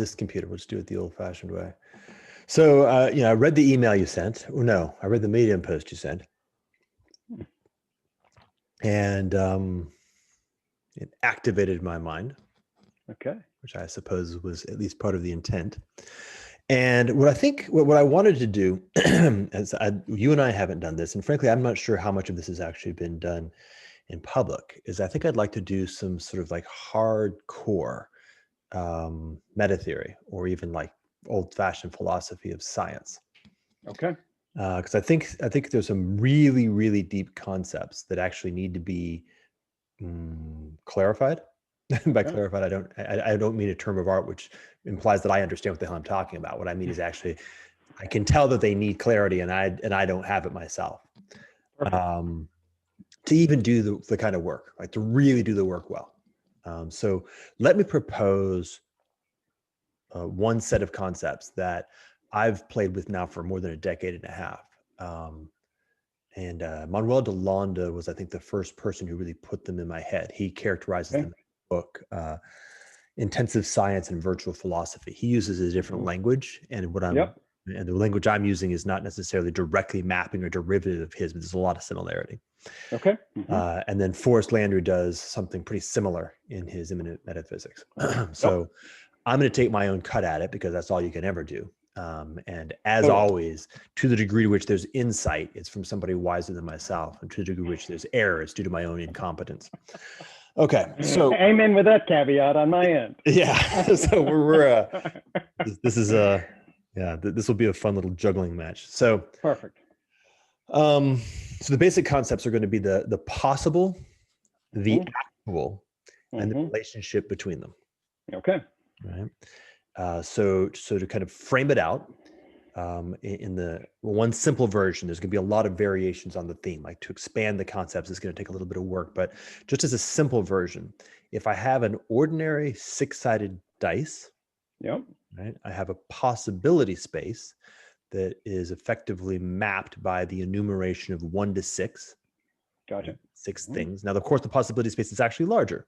this computer. We'll just do it the old-fashioned way. So, I read the email you sent. Oh, no, I read the Medium post you sent. And it activated my mind. Okay. Which I suppose was at least part of the intent. And what I wanted to do, you and I haven't done this, and frankly, I'm not sure how much of this has actually been done in public, is I think I'd like to do some sort of like hardcore meta theory, or even like old-fashioned philosophy of science. Okay. Because I think there's some really, really deep concepts that actually need to be clarified. By clarified, I don't mean a term of art, which implies that I understand what the hell I'm talking about. What I mean is actually, I can tell that they need clarity, and I don't have it myself. To even do the kind of work, like to really do the work well. So let me propose one set of concepts that I've played with now for more than a decade and a half. And Manuel de Londa was, I think, the first person who really put them in my head. He characterizes them in the book, Intensive Science and Virtual Philosophy. He uses a different language, and and the language I'm using is not necessarily directly mapping or derivative of his, but there's a lot of similarity. Okay. And then Forrest Landry does something pretty similar in his Immanent Metaphysics. So I'm going to take my own cut at it, because that's all you can ever do. And as always, to the degree to which there's insight, it's from somebody wiser than myself. And to the degree to which there's error, it's due to my own incompetence. Okay, so amen with that caveat on my end. Yeah, so this will be a fun little juggling match. So perfect. So the basic concepts are going to be the possible, the actual, and the relationship between them. Okay. Right. So to kind of frame it out, in the one simple version, there's going to be a lot of variations on the theme. Like, to expand the concepts is going to take a little bit of work, but just as a simple version, if I have an ordinary 6-sided dice, right, I have a possibility space that is effectively mapped by the enumeration of 1 to 6. Gotcha. 6 things. Now, of course, the possibility space is actually larger.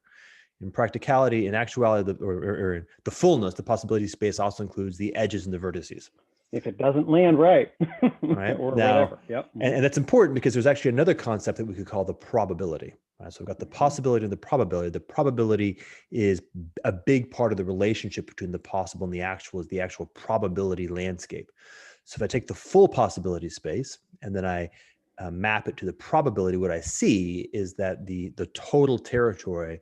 In practicality, in actuality, or in the fullness, the possibility space also includes the edges and the vertices. If it doesn't land right, right? or now, whatever. And that's important, because there's actually another concept that we could call the probability. Right? So we've got the possibility and the probability. The probability is a big part of the relationship between the possible and the actual, is the actual probability landscape. So if I take the full possibility space and then I map it to the probability, what I see is that the total territory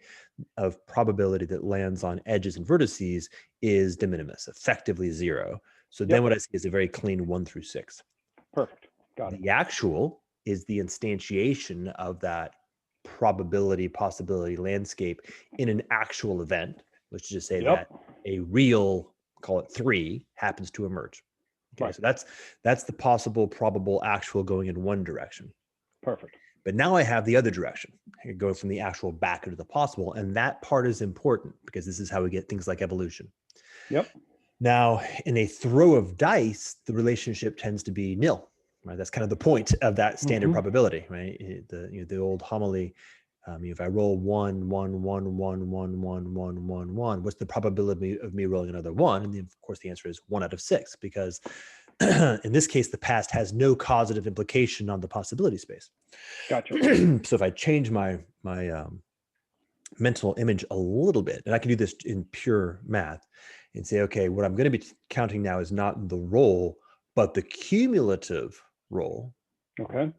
of probability that lands on edges and vertices is de minimis, effectively 0. So then what I see is a very clean 1 through 6. Perfect. Got it. The actual is the instantiation of that probability possibility landscape in an actual event. Let's just say that a real, call it 3, happens to emerge. Okay, so that's the possible, probable, actual going in one direction. Perfect. But now I have the other direction. I go from the actual back into the possible, and that part is important, because this is how we get things like evolution. Now, in a throw of dice, the relationship tends to be nil. Right? That's kind of the point of that standard probability, right? The old homily. If I roll 1, 1, 1, 1, 1, 1, 1, 1, 1, what's the probability of me rolling another 1? And then, of course, the answer is 1 out of 6, because in this case, the past has no causative implication on the possibility space. Gotcha. So if I change my mental image a little bit, and I can do this in pure math, and say, okay, what I'm going to be counting now is not the roll, but the cumulative roll. Okay.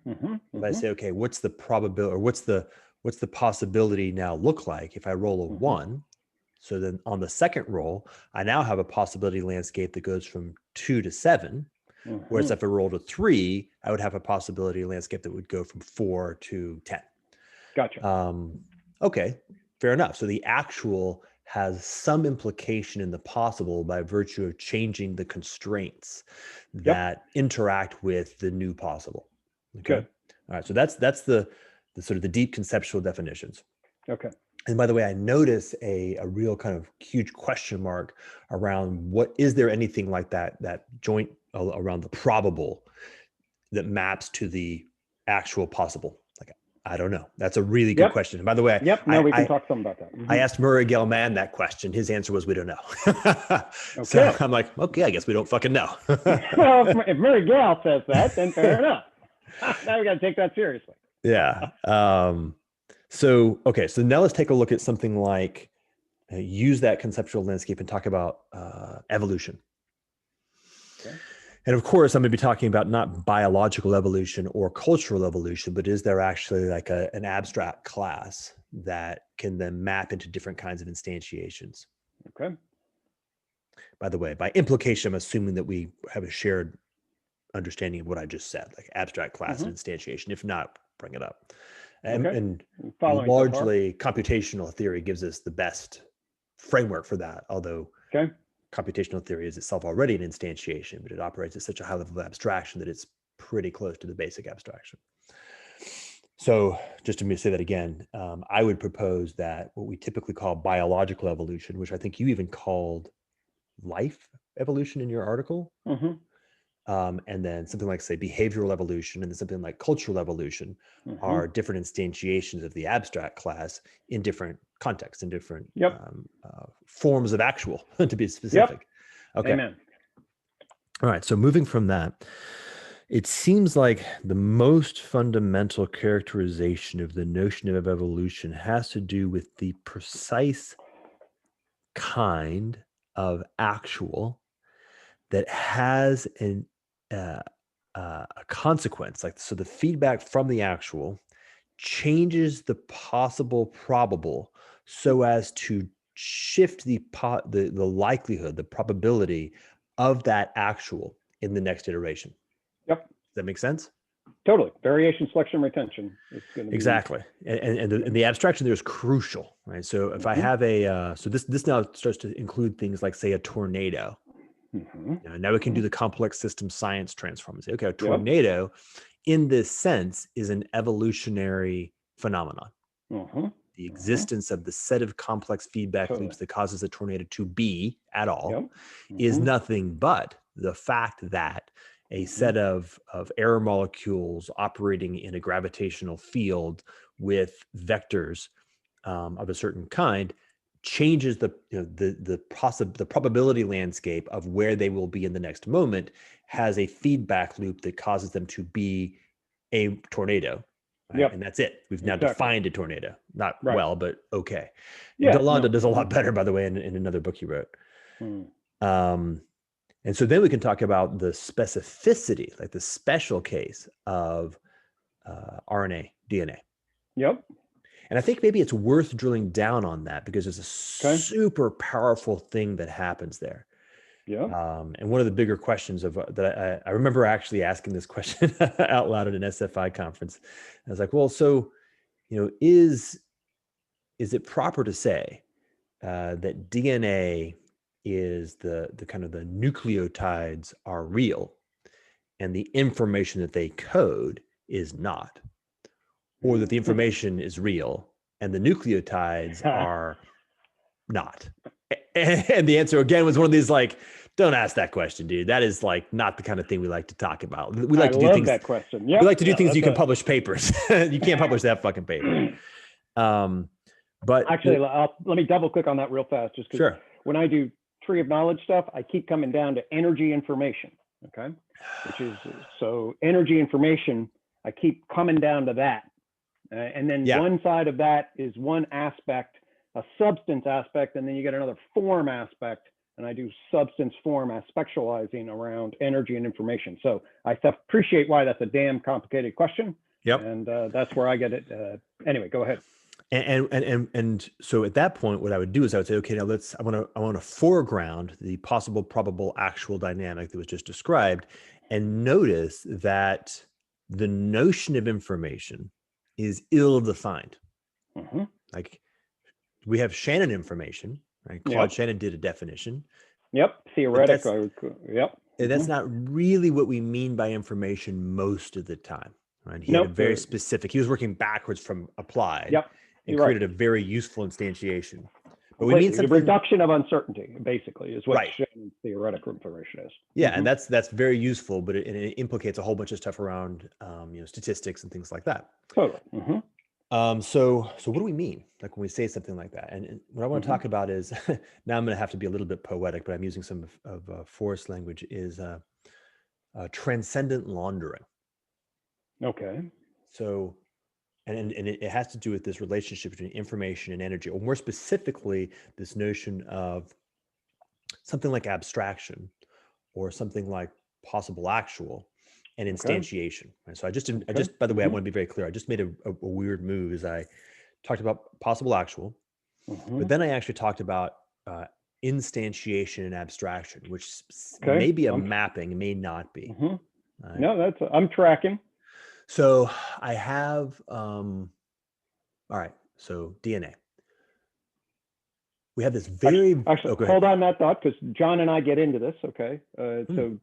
If I say, okay, what's the probability, or what's the possibility now look like if I roll a 1? So then on the second roll, I now have a possibility landscape that goes from 2 to 7. Whereas if I rolled a 3, I would have a possibility landscape that would go from 4 to 10. Gotcha. Okay, fair enough. So the actual has some implication in the possible by virtue of changing the constraints that interact with the new possible. Okay. Good. All right. So that's the sort of the deep conceptual definitions. Okay. And by the way, I notice a real kind of huge question mark around is there anything like that joint around the probable that maps to the actual possible? Like, I don't know. That's a really good question. And by the way, we can talk some about that. I asked Murray Gell-Mann that question. His answer was, we don't know. Okay. So I'm like, okay, I guess we don't fucking know. Well, if Murray Gell says that, then fair enough. Now we got to take that seriously. Yeah. So now let's take a look at something like use that conceptual landscape and talk about evolution. Okay. And of course, I'm going to be talking about not biological evolution or cultural evolution, but is there actually like an abstract class that can then map into different kinds of instantiations? Okay. By the way, by implication, I'm assuming that we have a shared understanding of what I just said, like abstract class and instantiation. If not, bring it up. And largely computational theory gives us the best framework for that, although computational theory is itself already an instantiation, but it operates at such a high level of abstraction that it's pretty close to the basic abstraction. So just to say that again, I would propose that what we typically call biological evolution, which I think you even called life evolution in your article, and then something like, say, behavioral evolution, and then something like cultural evolution are different instantiations of the abstract class in different contexts, in different forms of actual, to be specific. Okay. Amen. All right. So moving from that, it seems like the most fundamental characterization of the notion of evolution has to do with the precise kind of actual that has a consequence. Like, so the feedback from the actual changes the possible probable so as to shift the likelihood, the probability of that actual in the next iteration. Yep. Does that make sense? Totally. Variation, selection, retention. Is going to exactly. And the abstraction there is crucial, right? So if I have so this now starts to include things like, say, a tornado. Now we can do the complex system science transform and say, okay, a tornado in this sense is an evolutionary phenomenon. The existence of the set of complex feedback loops that causes a tornado to be at all is nothing but the fact that a set of air molecules operating in a gravitational field with vectors of a certain kind changes the probability landscape of where they will be in the next moment, has a feedback loop that causes them to be a tornado. Right? And that's it. We've now defined a tornado. Not well, but okay. Delanda does a lot better, by the way, in another book he wrote. And so then we can talk about the specificity, like the special case of RNA, DNA. And I think maybe it's worth drilling down on that because there's a super powerful thing that happens there. And one of the bigger questions of that I remember actually asking this question out loud at an SFI conference. I was like, well, so, is it proper to say that DNA is the kind of the nucleotides are real and the information that they code is not? Or that the information is real and the nucleotides are not? And the answer again was one of these like, don't ask that question, dude. That is like not the kind of thing we like to talk about. We like to do things. That question. We like to do things you can publish papers. You can't publish that fucking paper. But actually, let me double click on that real fast, just because when I do tree of knowledge stuff, I keep coming down to energy information. Okay, which is so energy information. I keep coming down to that. And then one side of that is one aspect, a substance aspect, and then you get another form aspect. And I do substance form aspectualizing around energy and information. So I appreciate why that's a damn complicated question. And that's where I get it. Anyway, go ahead. And so at that point, what I would do is I would say, okay, now I want to foreground the possible, probable, actual dynamic that was just described, and notice that the notion of information is ill-defined. Like we have Shannon information, right? Claude Shannon did a definition. Theoretical. That's not really what we mean by information most of the time, right? He had a very specific, he was working backwards from applied and created a very useful instantiation. But we mean something, the reduction of uncertainty, basically, is what Shannon's theoretical information is. And that's very useful, but it implicates a whole bunch of stuff around statistics and things like that. So what do we mean? Like when we say something like that? And what I want to talk about is, now I'm going to have to be a little bit poetic, but I'm using some of Forrest language, is transcendent laundering. Okay. So, and it has to do with this relationship between information and energy, or more specifically, this notion of something like abstraction or something like possible actual and instantiation. Right? So I just, by the way, I want to be very clear. I just made a weird move as I talked about possible actual, but then I actually talked about instantiation and abstraction, which may be a mapping, may not be. Right? No, I'm tracking. So I have, all right, so DNA. We have this very actually hold on that thought, because John and I get into this. Okay, so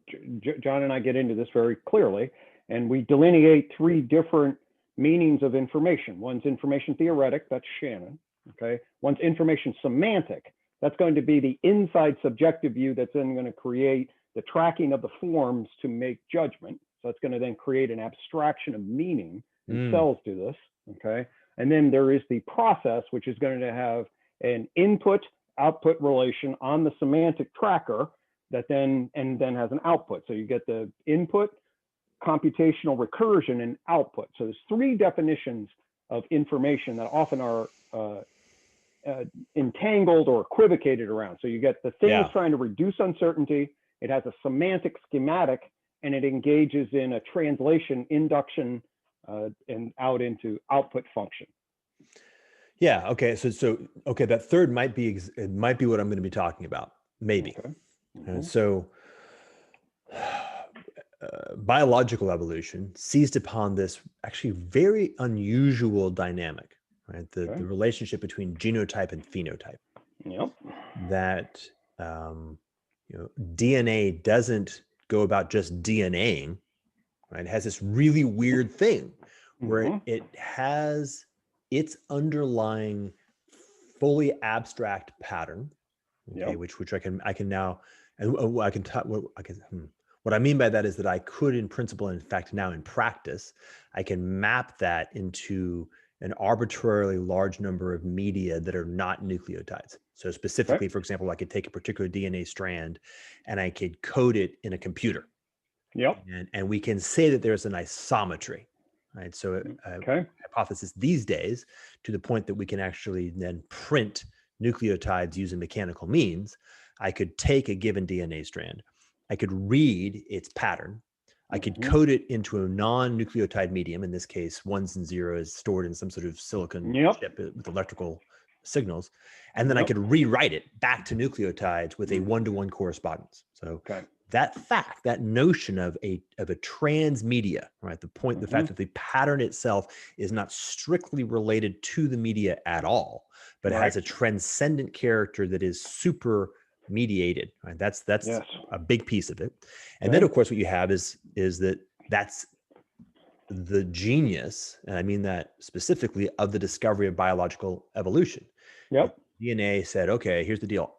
John and I get into this very clearly, and we delineate three different meanings of information. One's information theoretic, that's Shannon. Okay, one's information semantic, that's going to be the inside subjective view that's then going to create the tracking of the forms to make judgment. So it's going to then create an abstraction of meaning, and cells do this. Okay, and then there is the process, which is going to have an input-output relation on the semantic tracker that then has an output. So you get the input, computational recursion, and output. So there's three definitions of information that often are entangled or equivocated around. So you get the thing is trying to reduce uncertainty. It has a semantic schematic, and it engages in a translation, induction, and out into output function. Yeah. Okay. So okay, that third might be what I'm going to be talking about. Maybe. Okay. So biological evolution seized upon this actually very unusual dynamic, right? The relationship between genotype and phenotype. Yep. That DNA doesn't go about just DNAing, right? It has this really weird thing where it has its underlying fully abstract pattern, okay, which I can now, and what I mean by that is that I could, in principle, in fact, now in practice, I can map that into an arbitrarily large number of media that are not nucleotides. So specifically, for example, I could take a particular DNA strand and I could code it in a computer. Yep. And we can say that there's an isometry. Right. So hypothesis these days, to the point that we can actually then print nucleotides using mechanical means, I could take a given DNA strand, I could read its pattern, I could code it into a non-nucleotide medium, in this case, ones and zeros stored in some sort of silicon chip with electrical signals, and then I could rewrite it back to nucleotides with a one-to-one correspondence. So that fact, that notion of a transmedia, right? The fact that the pattern itself is not strictly related to the media at all, but has a transcendent character that is super mediated, right? That's a big piece of it. And then, of course, what you have is that's the genius, and I mean that specifically, of the discovery of biological evolution. DNA said, okay, here's the deal.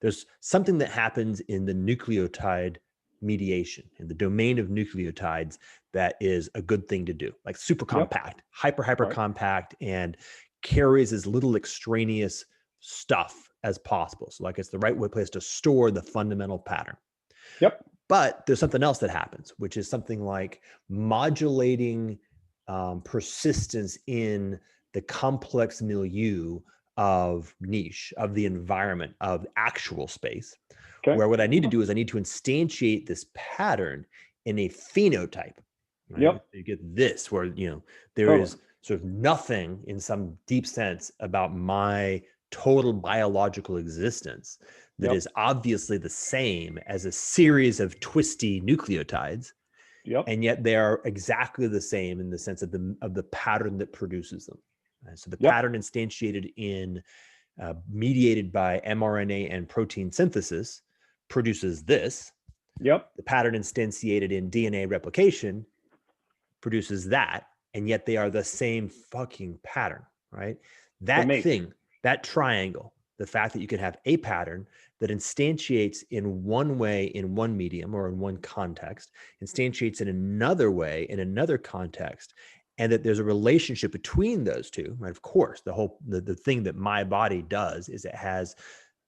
There's something that happens in the nucleotide mediation, in the domain of nucleotides, that is a good thing to do, like super compact, hyper compact, and carries as little extraneous stuff as possible. So like it's the right place to store the fundamental pattern. But there's something else that happens, which is something like modulating persistence in the complex milieu of niche, of the environment, of actual space, where what I need to do is I need to instantiate this pattern in a phenotype. Right? You get this, where there is sort of nothing in some deep sense about my total biological existence that is obviously the same as a series of twisty nucleotides. And yet they are exactly the same in the sense of the pattern that produces them. So the pattern instantiated in, mediated by mRNA and protein synthesis, produces this. The pattern instantiated in DNA replication produces that, and yet they are the same fucking pattern, right? That thing, that triangle, the fact that you can have a pattern that instantiates in one way in one medium or in one context, instantiates in another way in another context, and that there's a relationship between those two, right? Of course, the thing that my body does is it has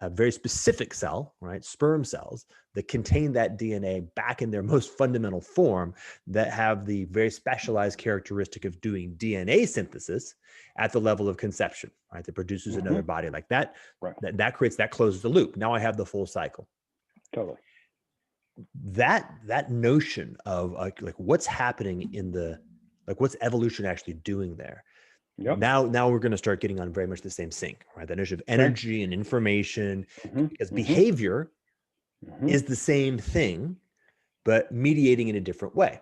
a very specific cell, right? Sperm cells that contain that DNA back in their most fundamental form, that have the very specialized characteristic of doing DNA synthesis at the level of conception, right? That produces another body like that. Right. That closes the loop. Now I have the full cycle. Totally. That notion of like what's happening in the, like what's evolution actually doing there. Yep. Now we're going to start getting on very much the same sync, right? That notion of energy and information, because behavior is the same thing, but mediating in a different way,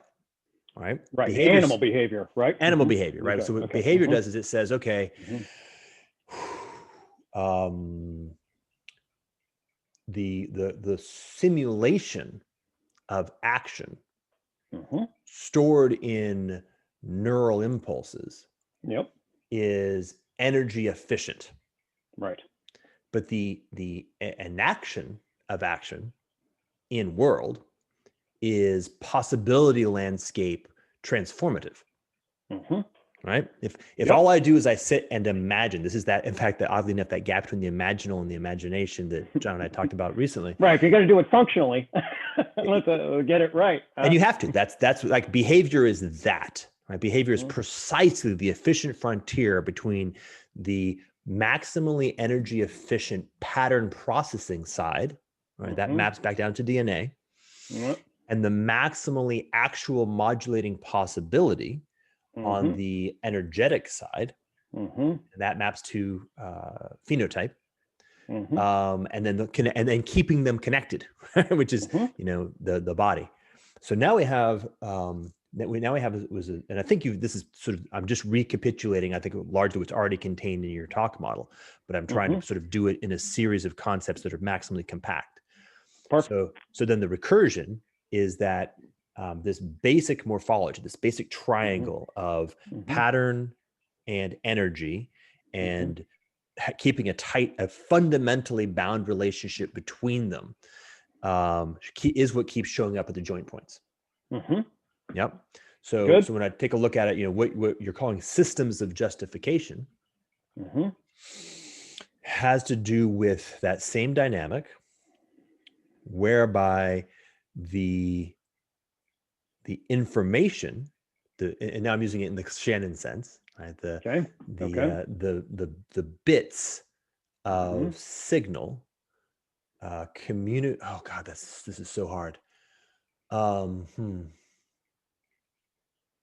right? Right. Animal behavior, right? Animal behavior, right? So what behavior does is it says, okay, the simulation of action stored in neural impulses is energy efficient, right? But the enaction of action in world is possibility landscape transformative, right? If all I do is I sit and imagine, this is that, in fact, that oddly enough, that gap between the imaginal and the imagination that John and I talked about recently. Right, you got to do it functionally. Let's get it right. And you have to. That's like behavior is that, right? Behavior is precisely the efficient frontier between the maximally energy efficient pattern processing side, right? That maps back down to DNA, and the maximally actual modulating possibility on the energetic side, that maps to phenotype, and then keeping them connected, which is the body. So now we have and I think this is sort of, I'm just recapitulating, I think largely what's already contained in your talk model, but I'm trying to sort of do it in a series of concepts that are maximally compact. Perfect. So then the recursion is that this basic morphology, this basic triangle of pattern and energy, and keeping a fundamentally bound relationship between them is what keeps showing up at the joint points. Yep. So when I take a look at it, what you're calling systems of justification has to do with that same dynamic, whereby the information, and now I'm using it in the Shannon sense, right? The bits of signal communicate. Oh God, this is so hard.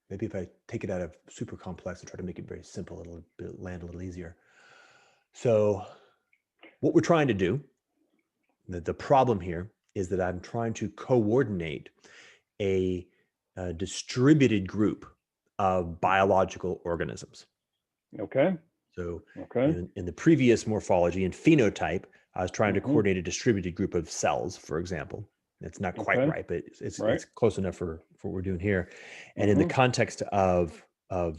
Maybe if I take it out of super complex and try to make it very simple, it'll land a little easier. So what we're trying to do, the problem here is that I'm trying to coordinate a distributed group of biological organisms. So in the previous morphology and phenotype, I was trying to coordinate a distributed group of cells, for example. It's not quite right, but it's close enough for what we're doing here. And in the context of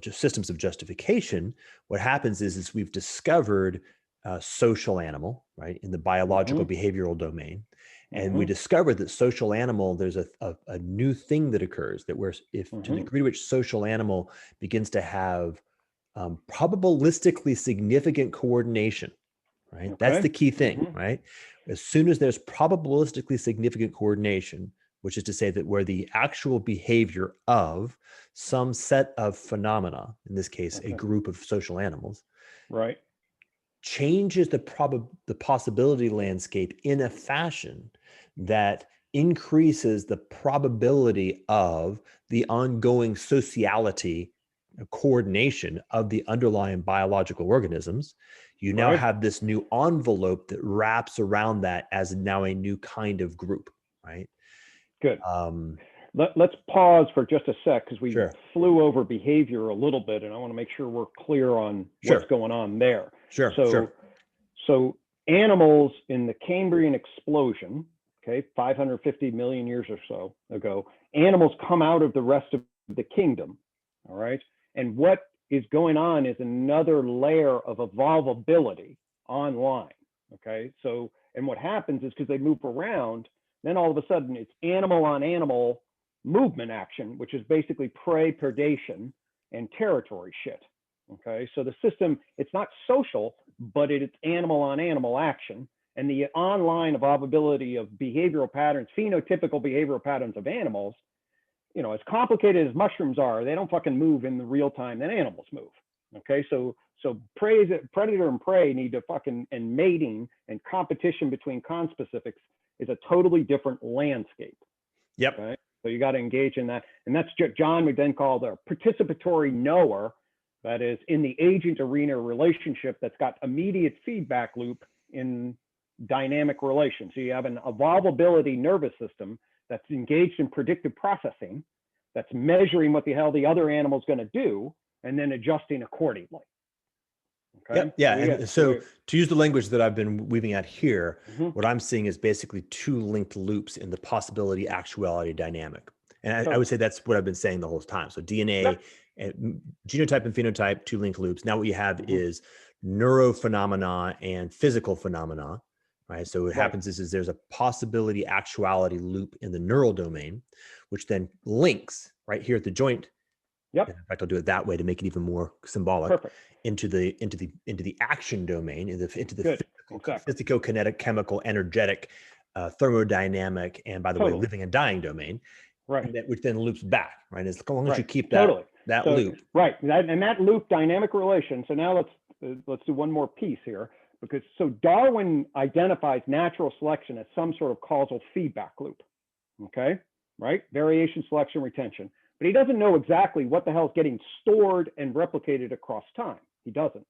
just systems of justification, what happens is we've discovered a social animal, right, in the biological behavioral domain. And we discovered that social animal, there's a new thing that occurs, that to the degree to which social animal begins to have probabilistically significant coordination, right? That's the key thing, right? As soon as there's probabilistically significant coordination, which is to say that where the actual behavior of some set of phenomena, in this case, a group of social animals, changes the possibility landscape in a fashion that increases the probability of the ongoing sociality coordination of the underlying biological organisms, you now have this new envelope that wraps around that as now a new kind of group, right? Good. Let's pause for just a sec, because we flew over behavior a little bit, and I want to make sure we're clear on what's going on there. So animals in the Cambrian explosion, 550 million years or so ago, animals come out of the rest of the kingdom, all right? And what is going on is another layer of evolvability online, So, and what happens is, because they move around, then all of a sudden it's animal on animal movement action, which is basically prey predation. and territory shit. Okay, so the system, it's not social, but it's animal on animal action. And the online evolvability of behavioral patterns, phenotypical behavioral patterns of animals, you know, as complicated as mushrooms are, they don't fucking move in the real time that animals move. Okay, so predator and prey need to fucking, and mating and competition between conspecifics is a totally different landscape. Yep. Okay? So you got to engage in that. And that's John would then call the participatory knower, that is in the agent arena relationship that's got immediate feedback loop in dynamic relations. So you have an evolvability nervous system that's engaged in predictive processing, that's measuring what the hell the other animal's going to do, and then adjusting accordingly. Okay. Yep. Yeah. And so to use the language that I've been weaving out here, what I'm seeing is basically two linked loops in the possibility actuality dynamic. And I would say that's what I've been saying the whole time. So DNA, and genotype and phenotype, two linked loops. Now what you have is neurophenomena and physical phenomena, right? So what happens is there's a possibility actuality loop in the neural domain, which then links right here at the joint. Yep. In fact, I'll do it that way to make it even more symbolic. Into the action domain, into the physicokinetic, chemical, energetic, thermodynamic, and by the way, living and dying domain, right? Which then loops back, right? As long as you keep that loop, right? And that loop dynamic relation. So now let's do one more piece here, because so Darwin identifies natural selection as some sort of causal feedback loop. Okay, right? Variation, selection, retention. But he doesn't know exactly what the hell is getting stored and replicated across time. He doesn't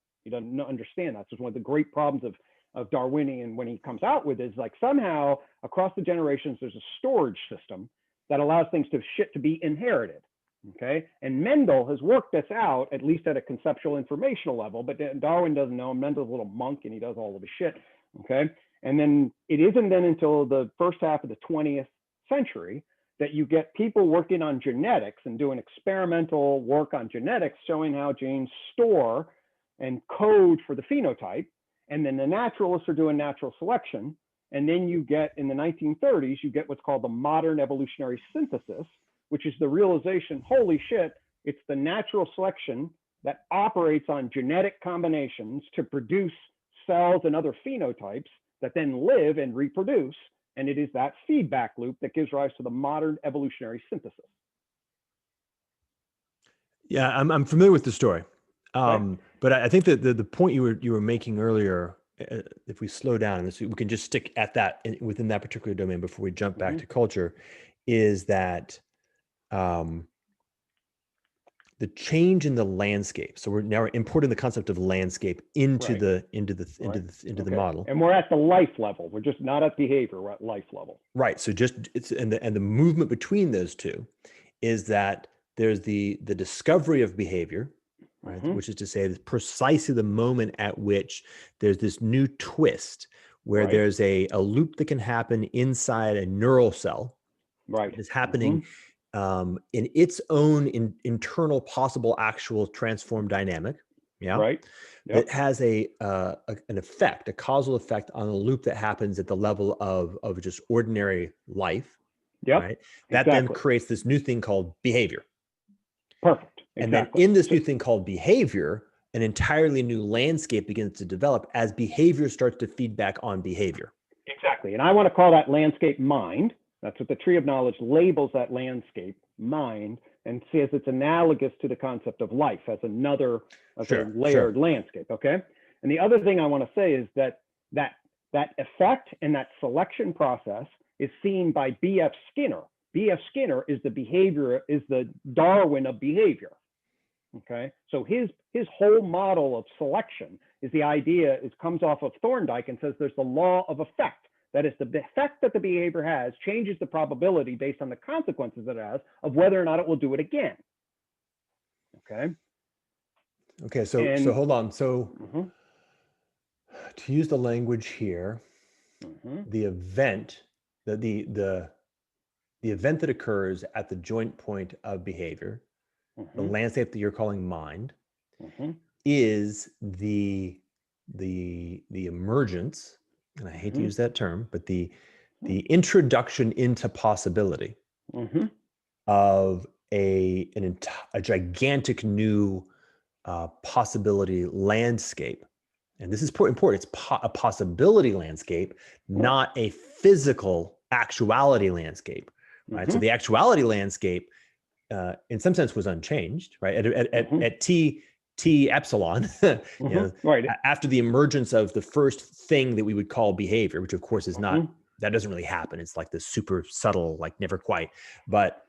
understand that. So it's one of the great problems of Darwinian when he comes out with it, is like somehow across the generations, there's a storage system that allows things to be inherited. Okay. And Mendel has worked this out, at least at a conceptual informational level, but Darwin doesn't know. Mendel's a little monk and he does all of his shit. Okay. And then it isn't then until the first half of the 20th century that you get people working on genetics and doing experimental work on genetics, showing how genes store and code for the phenotype. And then the naturalists are doing natural selection. And then you get, in the 1930s, you get what's called the modern evolutionary synthesis, which is the realization, holy shit, it's the natural selection that operates on genetic combinations to produce cells and other phenotypes that then live and reproduce. And it is that feedback loop that gives rise to the modern evolutionary synthesis. Yeah, I'm familiar with the story. But I think that the point you were making earlier, if we slow down, and we can just stick at that within that particular domain before we jump back to culture, is that the change in the landscape. So we're now importing the concept of landscape into the model, and we're at the life level. We're just not at behavior. We're at life level. Right. So and the movement between those two is that there's the discovery of behavior, right? Which is to say, precisely the moment at which there's this new twist where there's a loop that can happen inside a neural cell. Right. It's happening in its own internal possible actual transform dynamic. Yeah. Right. Yep. That has an effect, a causal effect on a loop that happens at the level of just ordinary life. Yep. Right. That then creates this new thing called behavior. Perfect. And then in this new thing called behavior, an entirely new landscape begins to develop as behavior starts to feedback on behavior. Exactly. And I want to call that landscape mind. That's what the tree of knowledge labels, that landscape, mind, and says it's analogous to the concept of life as another layered landscape. Okay. And the other thing I want to say is that effect and that selection process is seen by B.F. Skinner. B.F. Skinner is the Darwin of behavior. Okay. So his whole model of selection is the idea, comes off of Thorndike and says there's the law of effect. That is, the effect that the behavior has changes the probability based on the consequences that it has of whether or not it will do it again. Okay. Okay. So hold on. So to use the language here, the event the event that occurs at the joint point of behavior, the landscape that you're calling mind, is the emergence, and I hate to use that term, but the introduction into possibility of a gigantic new possibility landscape. And this is important. It's a possibility landscape, not a physical actuality landscape, right? So the actuality landscape, in some sense, was unchanged, right? At t epsilon, after the emergence of the first thing that we would call behavior, which of course is not, that doesn't really happen. It's like this super subtle, like never quite, but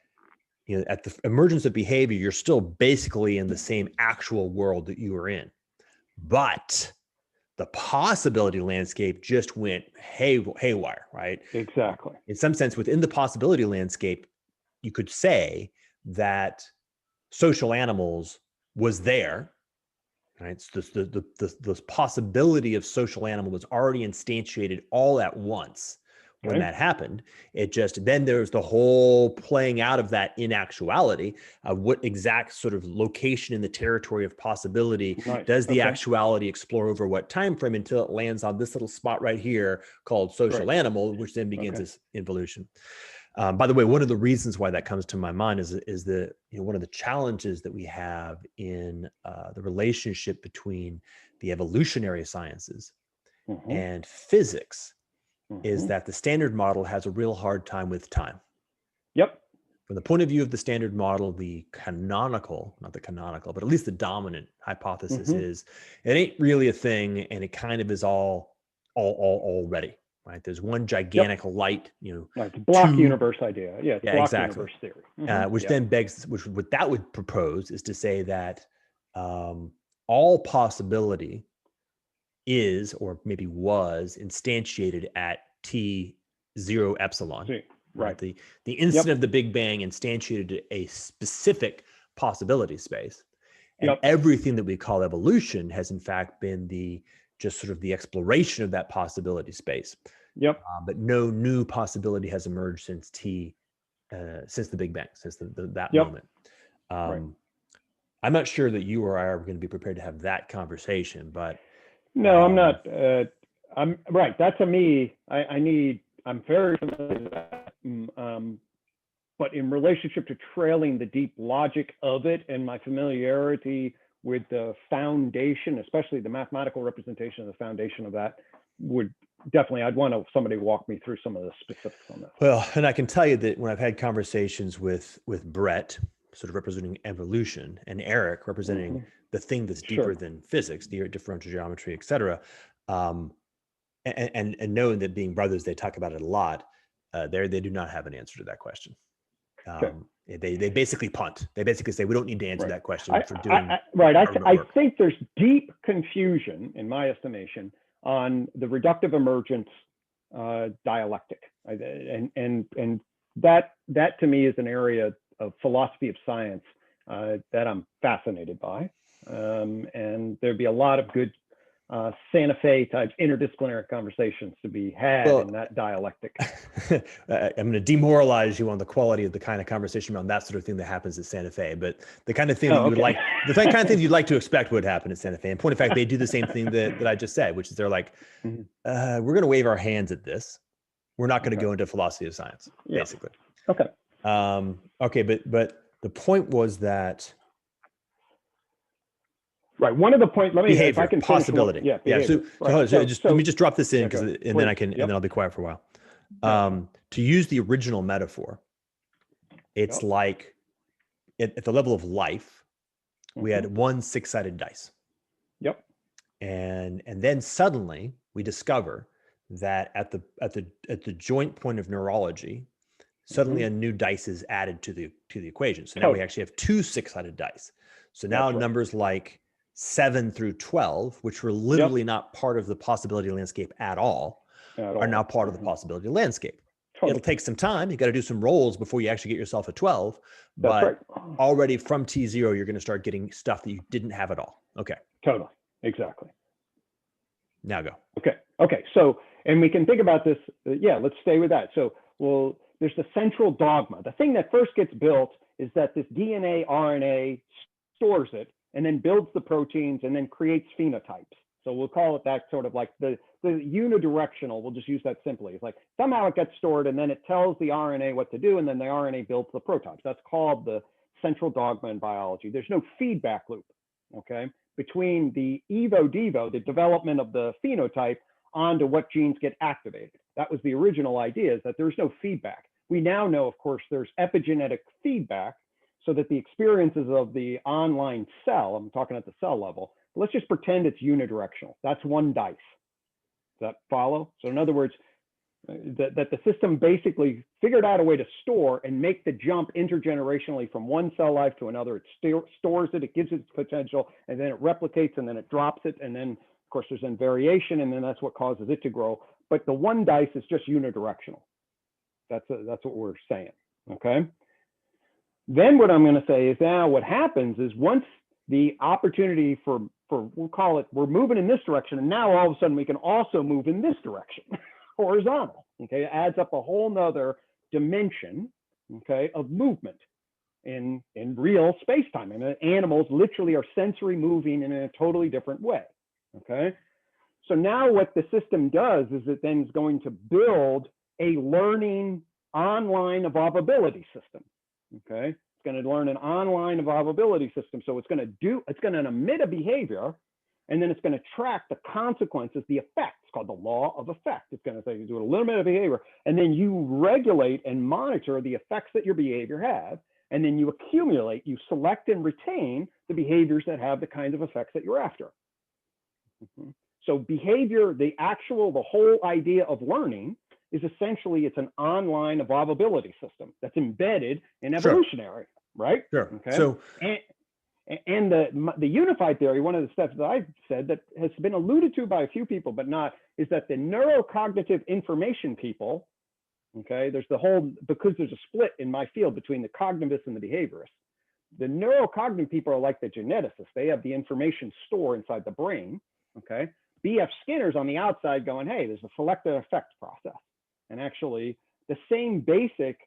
at the emergence of behavior, you're still basically in the same actual world that you were in. But the possibility landscape just went haywire, right? Exactly. In some sense, within the possibility landscape, you could say that social animals was there, right? So the possibility of social animal was already instantiated all at once. When that happened, it just, then there's the whole playing out of that in actuality. What exact sort of location in the territory of possibility does the actuality explore over what time frame until it lands on this little spot right here called social animal, which then begins its evolution. By the way, one of the reasons why that comes to my mind is the, one of the challenges that we have in the relationship between the evolutionary sciences and physics. Is that the standard model has a real hard time with time. Yep. From the point of view of the standard model, the canonical, not the canonical, but at least the dominant hypothesis is it ain't really a thing, and it kind of is all already, right? There's one gigantic light, like block universe idea. Yeah, block exactly. Universe theory. Which then begs, what that would propose is to say that all possibility is, or maybe was, instantiated at T0 epsilon, right? The instant of the Big Bang instantiated a specific possibility space. And everything that we call evolution has in fact been just sort of the exploration of that possibility space. But no new possibility has emerged since since the Big Bang, since that moment. I'm not sure that you or I are going to be prepared to have that conversation, but no, I'm not. I'm right. That's a me. I'm very familiar with that. But in relationship to trailing the deep logic of it and my familiarity with the foundation, especially the mathematical representation of the foundation of that, would definitely, I'd want somebody to walk me through some of the specifics on that. Well, and I can tell you that when I've had conversations with Brett, sort of representing evolution, and Eric representing the thing that's deeper than physics, the differential geometry, et cetera, and knowing that being brothers, they talk about it a lot. They do not have an answer to that question. They basically punt. They basically say, we don't need to answer that question for doing I think there's deep confusion, in my estimation, on the reductive emergence dialectic, and that to me is an area of philosophy of science that I'm fascinated by, and there'd be a lot of good Santa Fe type interdisciplinary conversations to be had in that dialectic. I'm going to demoralize you on the quality of the kind of conversation around that sort of thing that happens at Santa Fe, but the kind of thing that you would like, the kind of things you'd like to expect would happen at Santa Fe. And point of fact, they do the same thing that I just said, which is they're like, we're going to wave our hands at this. We're not going to go into philosophy of science, basically. Okay. But the point was that. Right. One of the points. Let me. Behavior, if I can possibility. Behavior. Let me just drop this in and then then I'll be quiet for a while. To use the original metaphor, it's like at the level of life, we had one 6-sided dice. And then suddenly we discover that at the joint point of neurology, suddenly a new dice is added to the equation. So now we actually have two 6-sided dice. So now numbers like 7 through 12, which were literally not part of the possibility landscape at all, are now part of the possibility landscape. It'll take some time. You got to do some rolls before you actually get yourself a 12. But already from T0, you're going to start getting stuff that you didn't have at all. Okay. Totally. Exactly. Now go. Okay. So, and we can think about this. Let's stay with that. So, there's the central dogma. The thing that first gets built is that this DNA, RNA stores it and then builds the proteins and then creates phenotypes. So we'll call it that, sort of like the unidirectional. We'll just use that simply. It's like somehow it gets stored and then it tells the RNA what to do, and then the RNA builds the prototypes. That's called the central dogma in biology. There's no feedback loop, okay, between the evo-devo, the development of the phenotype, onto what genes get activated. That was the original idea, is that there's no feedback. We now know, of course, there's epigenetic feedback, so that the experiences of the online cell, I'm talking at the cell level, let's just pretend it's unidirectional. That's one dice. Does that follow? So in other words, that the system basically figured out a way to store and make the jump intergenerationally from one cell life to another. It stores it, it gives it its potential, and then it replicates, and then it drops it, and then, of course, there's then variation, and then that's what causes it to grow. But the one dice is just unidirectional. That's what we're saying, okay? Then what I'm going to say is, now what happens is, once the opportunity for we'll call it, we're moving in this direction, and now all of a sudden we can also move in this direction, horizontal, okay? It adds up a whole nother dimension, okay, of movement in real space-time. I mean, animals literally are sensory moving in a totally different way, okay? So now what the system does is it then is going to build a learning online evolvability system, okay? It's going to learn an online evolvability system. So it's going to emit a behavior, and then it's going to track the consequences, the effects. It's called the law of effect. It's going to say you do a little bit of behavior, and then you regulate and monitor the effects that your behavior has, and then you accumulate, you select and retain the behaviors that have the kinds of effects that you're after. So behavior, the whole idea of learning is essentially, it's an online evolvability system that's embedded in evolutionary, right? Sure. Okay. So, and the unified theory, one of the steps that I've said that has been alluded to by a few people, but not, is that the neurocognitive information people, okay, because there's a split in my field between the cognitivists and the behaviorists. The neurocognitive people are like the geneticists. They have the information store inside the brain, okay? B.F. Skinner's on the outside going, hey, there's a selective effect process. And actually, the same basic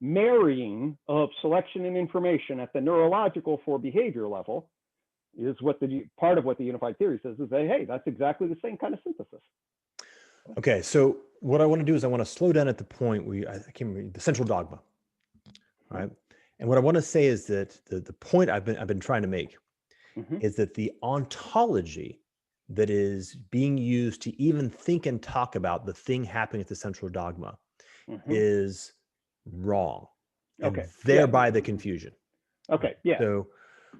marrying of selection and information at the neurological for behavior level is what part of what the unified theory says, is that, hey, that's exactly the same kind of synthesis. Okay, so what I want to do is I want to slow down at the point where I can't remember the central dogma, right? And what I want to say is that the point I've been trying to make is that the ontology that is being used to even think and talk about the thing happening at the central dogma is wrong, and thereby the confusion. Okay, yeah.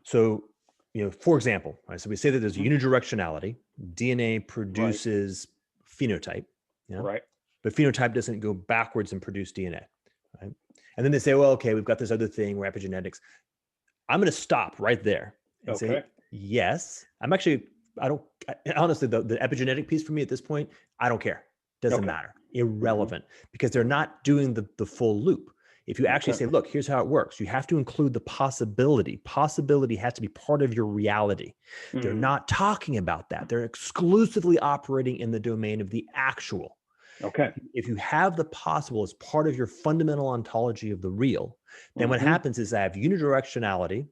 So for example, right, so we say that there's unidirectionality. DNA produces phenotype, right? But phenotype doesn't go backwards and produce DNA, right? And then they say, well, okay, we've got this other thing, where epigenetics. I'm going to stop right there and say, yes, honestly, the epigenetic piece for me at this point, I don't care. Doesn't matter. Irrelevant, because they're not doing the full loop. If you actually say, look, here's how it works, you have to include the possibility. Possibility has to be part of your reality. They're not talking about that. They're exclusively operating in the domain of the actual. Okay. If you have the possible as part of your fundamental ontology of the real, then what happens is I have unidirectionality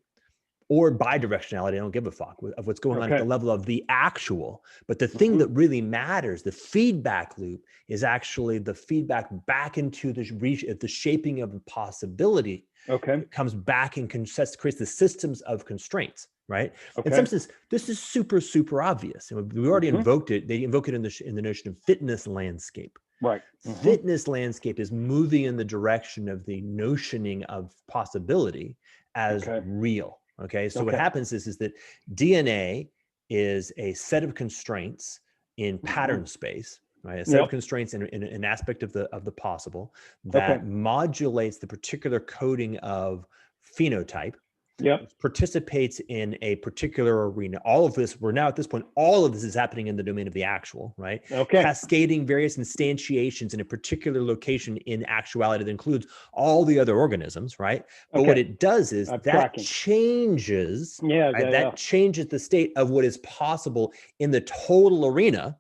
or bidirectionality. I don't give a fuck of what's going on at the level of the actual. But the thing that really matters, the feedback loop, is actually the feedback back into the shaping of the possibility. It comes back and creates the systems of constraints, right? In some sense, this is super, super obvious. And we already invoked it. They invoke it in the notion of fitness landscape. Right. Fitness landscape is moving in the direction of the notioning of possibility as real. Okay, so what happens is that DNA is a set of constraints in pattern space, right? A set of constraints in an aspect of the possible that modulates the particular coding of phenotype. Participates in a particular arena. All of this, we're now at this point, all of this is happening in the domain of the actual, right? Cascading various instantiations in a particular location in actuality that includes all the other organisms, right? But what it does is that changes, that changes the state of what is possible in the total arena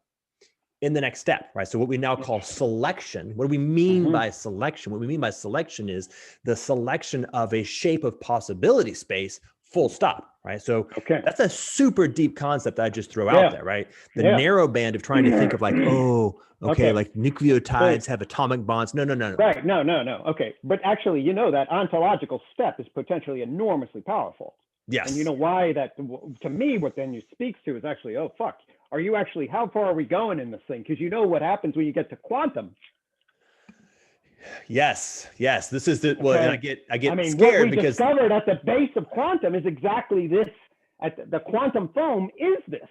in the next step, right? So what we now call selection. What do we mean by selection? What we mean by selection is the selection of a shape of possibility space, full stop. right? So that's a super deep concept that I just throw out there, right? The narrow band of trying to think of like, like nucleotides have atomic bonds. No. Right, no. Okay, but actually, you know, that ontological step is potentially enormously powerful. Yes. And you know why that, to me, what then you speaks to is actually, oh, fuck, are you actually, how far are we going in this thing? Because you know what happens when you get to quantum. Yes. This is the, well, and I get scared what we because discovered at the base of quantum is exactly this. At the quantum foam is this.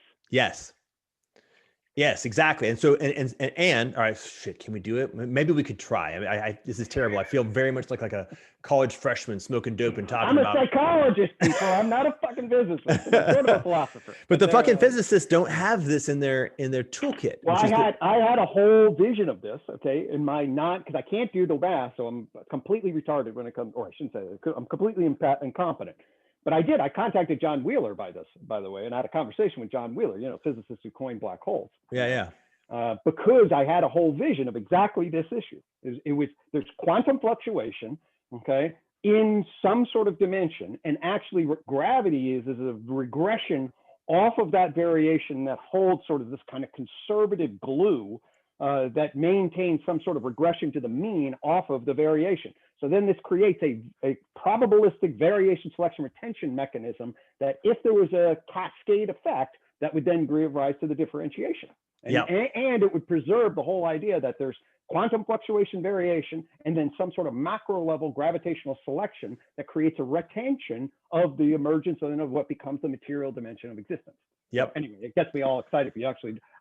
Yes, exactly. And so, and all right, shit, can we do it? Maybe we could try. I mean, this is terrible. I feel very much like a college freshman smoking dope and talking about. I'm a psychologist, people. I'm not a fucking physicist. I'm sort of a philosopher. But the fucking physicists don't have this in their toolkit. Well, I had a whole vision of this, okay, in my because I can't do the math, so I'm completely retarded when it comes, or I shouldn't say that, I'm completely incompetent. But I contacted John Wheeler by the way, and I had a conversation with John Wheeler, you know, physicist who coined black holes. Because I had a whole vision of exactly this issue. There's quantum fluctuation, okay, in some sort of dimension, and actually what gravity is a regression off of that variation that holds sort of this kind of conservative glue that maintains some sort of regression to the mean off of the variation. So then this creates a probabilistic variation selection retention mechanism that if there was a cascade effect, that would then give rise to the differentiation. And it would preserve the whole idea that there's quantum fluctuation variation and then some sort of macro level gravitational selection that creates a retention of the emergence of what becomes the material dimension of existence. So anyway, it gets me all excited.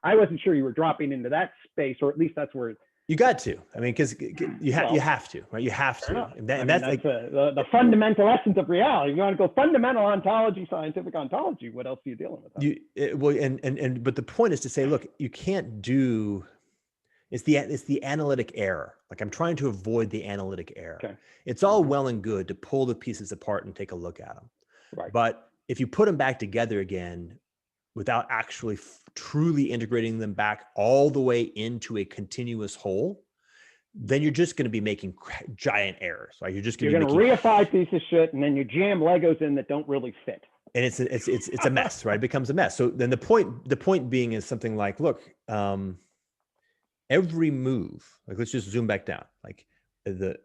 I wasn't sure you were dropping into that space, or at least that's where you got to. I mean, because you have to, right? You have to. That's like the fundamental essence of reality. If you want to go fundamental ontology, scientific ontology, what else are you dealing with? But the point is to say, look, you can't do. It's the analytic error. Like I'm trying to avoid the analytic error. It's all well and good to pull the pieces apart and take a look at them. Right. But if you put them back together again, without actually truly integrating them back all the way into a continuous whole, then you're just going to be making giant errors, right? You're going to reify a piece of shit, and then you jam Legos in that don't really fit. And it's a mess, right? It becomes a mess. So then the point being is something like, look, every move, like let's just zoom back down, like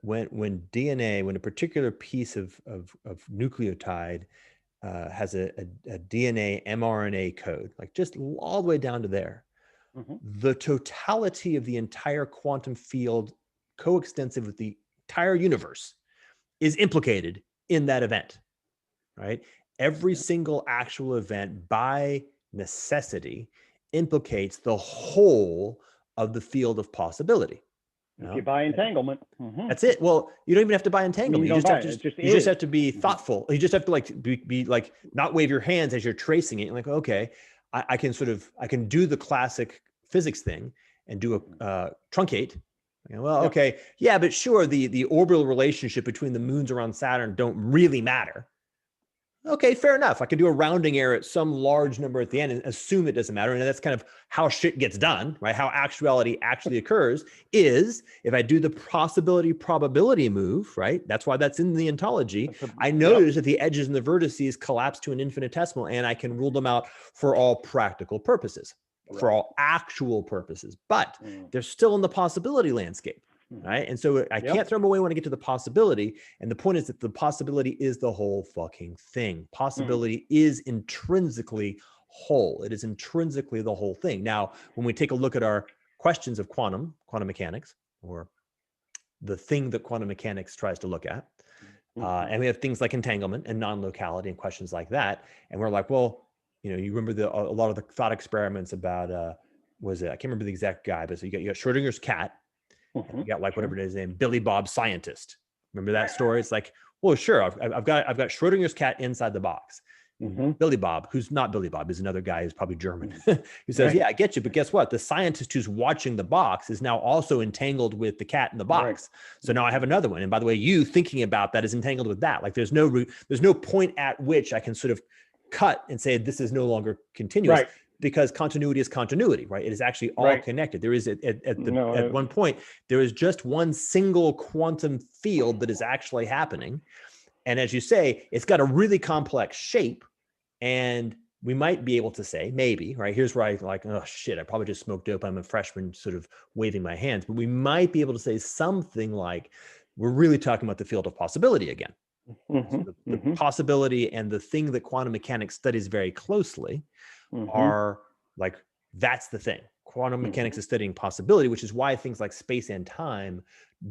when DNA, when a particular piece of nucleotide has a DNA mRNA code, like just all the way down to there, the totality of the entire quantum field coextensive with the entire universe is implicated in that event, right? Every single actual event by necessity implicates the whole of the field of possibility. If you buy entanglement, that's it. Well, you don't even have to buy entanglement. You just have to be thoughtful. You just have to like be like not wave your hands as you're tracing it. You're like, okay, I can do the classic physics thing and do a truncate. Well, okay, yeah, but sure, the orbital relationship between the moons around Saturn don't really matter. Okay, fair enough. I can do a rounding error at some large number at the end and assume it doesn't matter. And that's kind of how shit gets done, right? How actuality actually occurs is if I do the possibility probability move, right? That's why that's in the ontology. I notice that the edges and the vertices collapse to an infinitesimal and I can rule them out for all practical purposes, for all actual purposes, but they're still in the possibility landscape. Right. And so I can't throw them away when I get to the possibility. And the point is that the possibility is the whole fucking thing. Possibility is intrinsically whole. It is intrinsically the whole thing. Now, when we take a look at our questions of quantum mechanics, or the thing that quantum mechanics tries to look at, and we have things like entanglement and non-locality and questions like that. And we're like, well, you remember a lot of the thought experiments about, I can't remember the exact guy, but so you got Schrodinger's cat. You got like whatever it is named Billy Bob Scientist. Remember that story? It's like, well, sure, I've got Schrodinger's cat inside the box. Billy Bob, who's not Billy Bob, is another guy who's probably German, who says, yeah, I get you, but guess what? The scientist who's watching the box is now also entangled with the cat in the box. So now I have another one. And by the way, you thinking about that is entangled with that. Like there's no point at which I can sort of cut and say this is no longer continuous. Because continuity is continuity, right? It is actually all connected. There is at one point, there is just one single quantum field that is actually happening. And as you say, it's got a really complex shape And we might be able to say, maybe, right? Here's where I like, oh shit, I probably just smoked dope. I'm a freshman sort of waving my hands, but we might be able to say something like, we're really talking about the field of possibility again. So the possibility and the thing that quantum mechanics studies very closely are like, that's the thing. Quantum mechanics is studying possibility, which is why things like space and time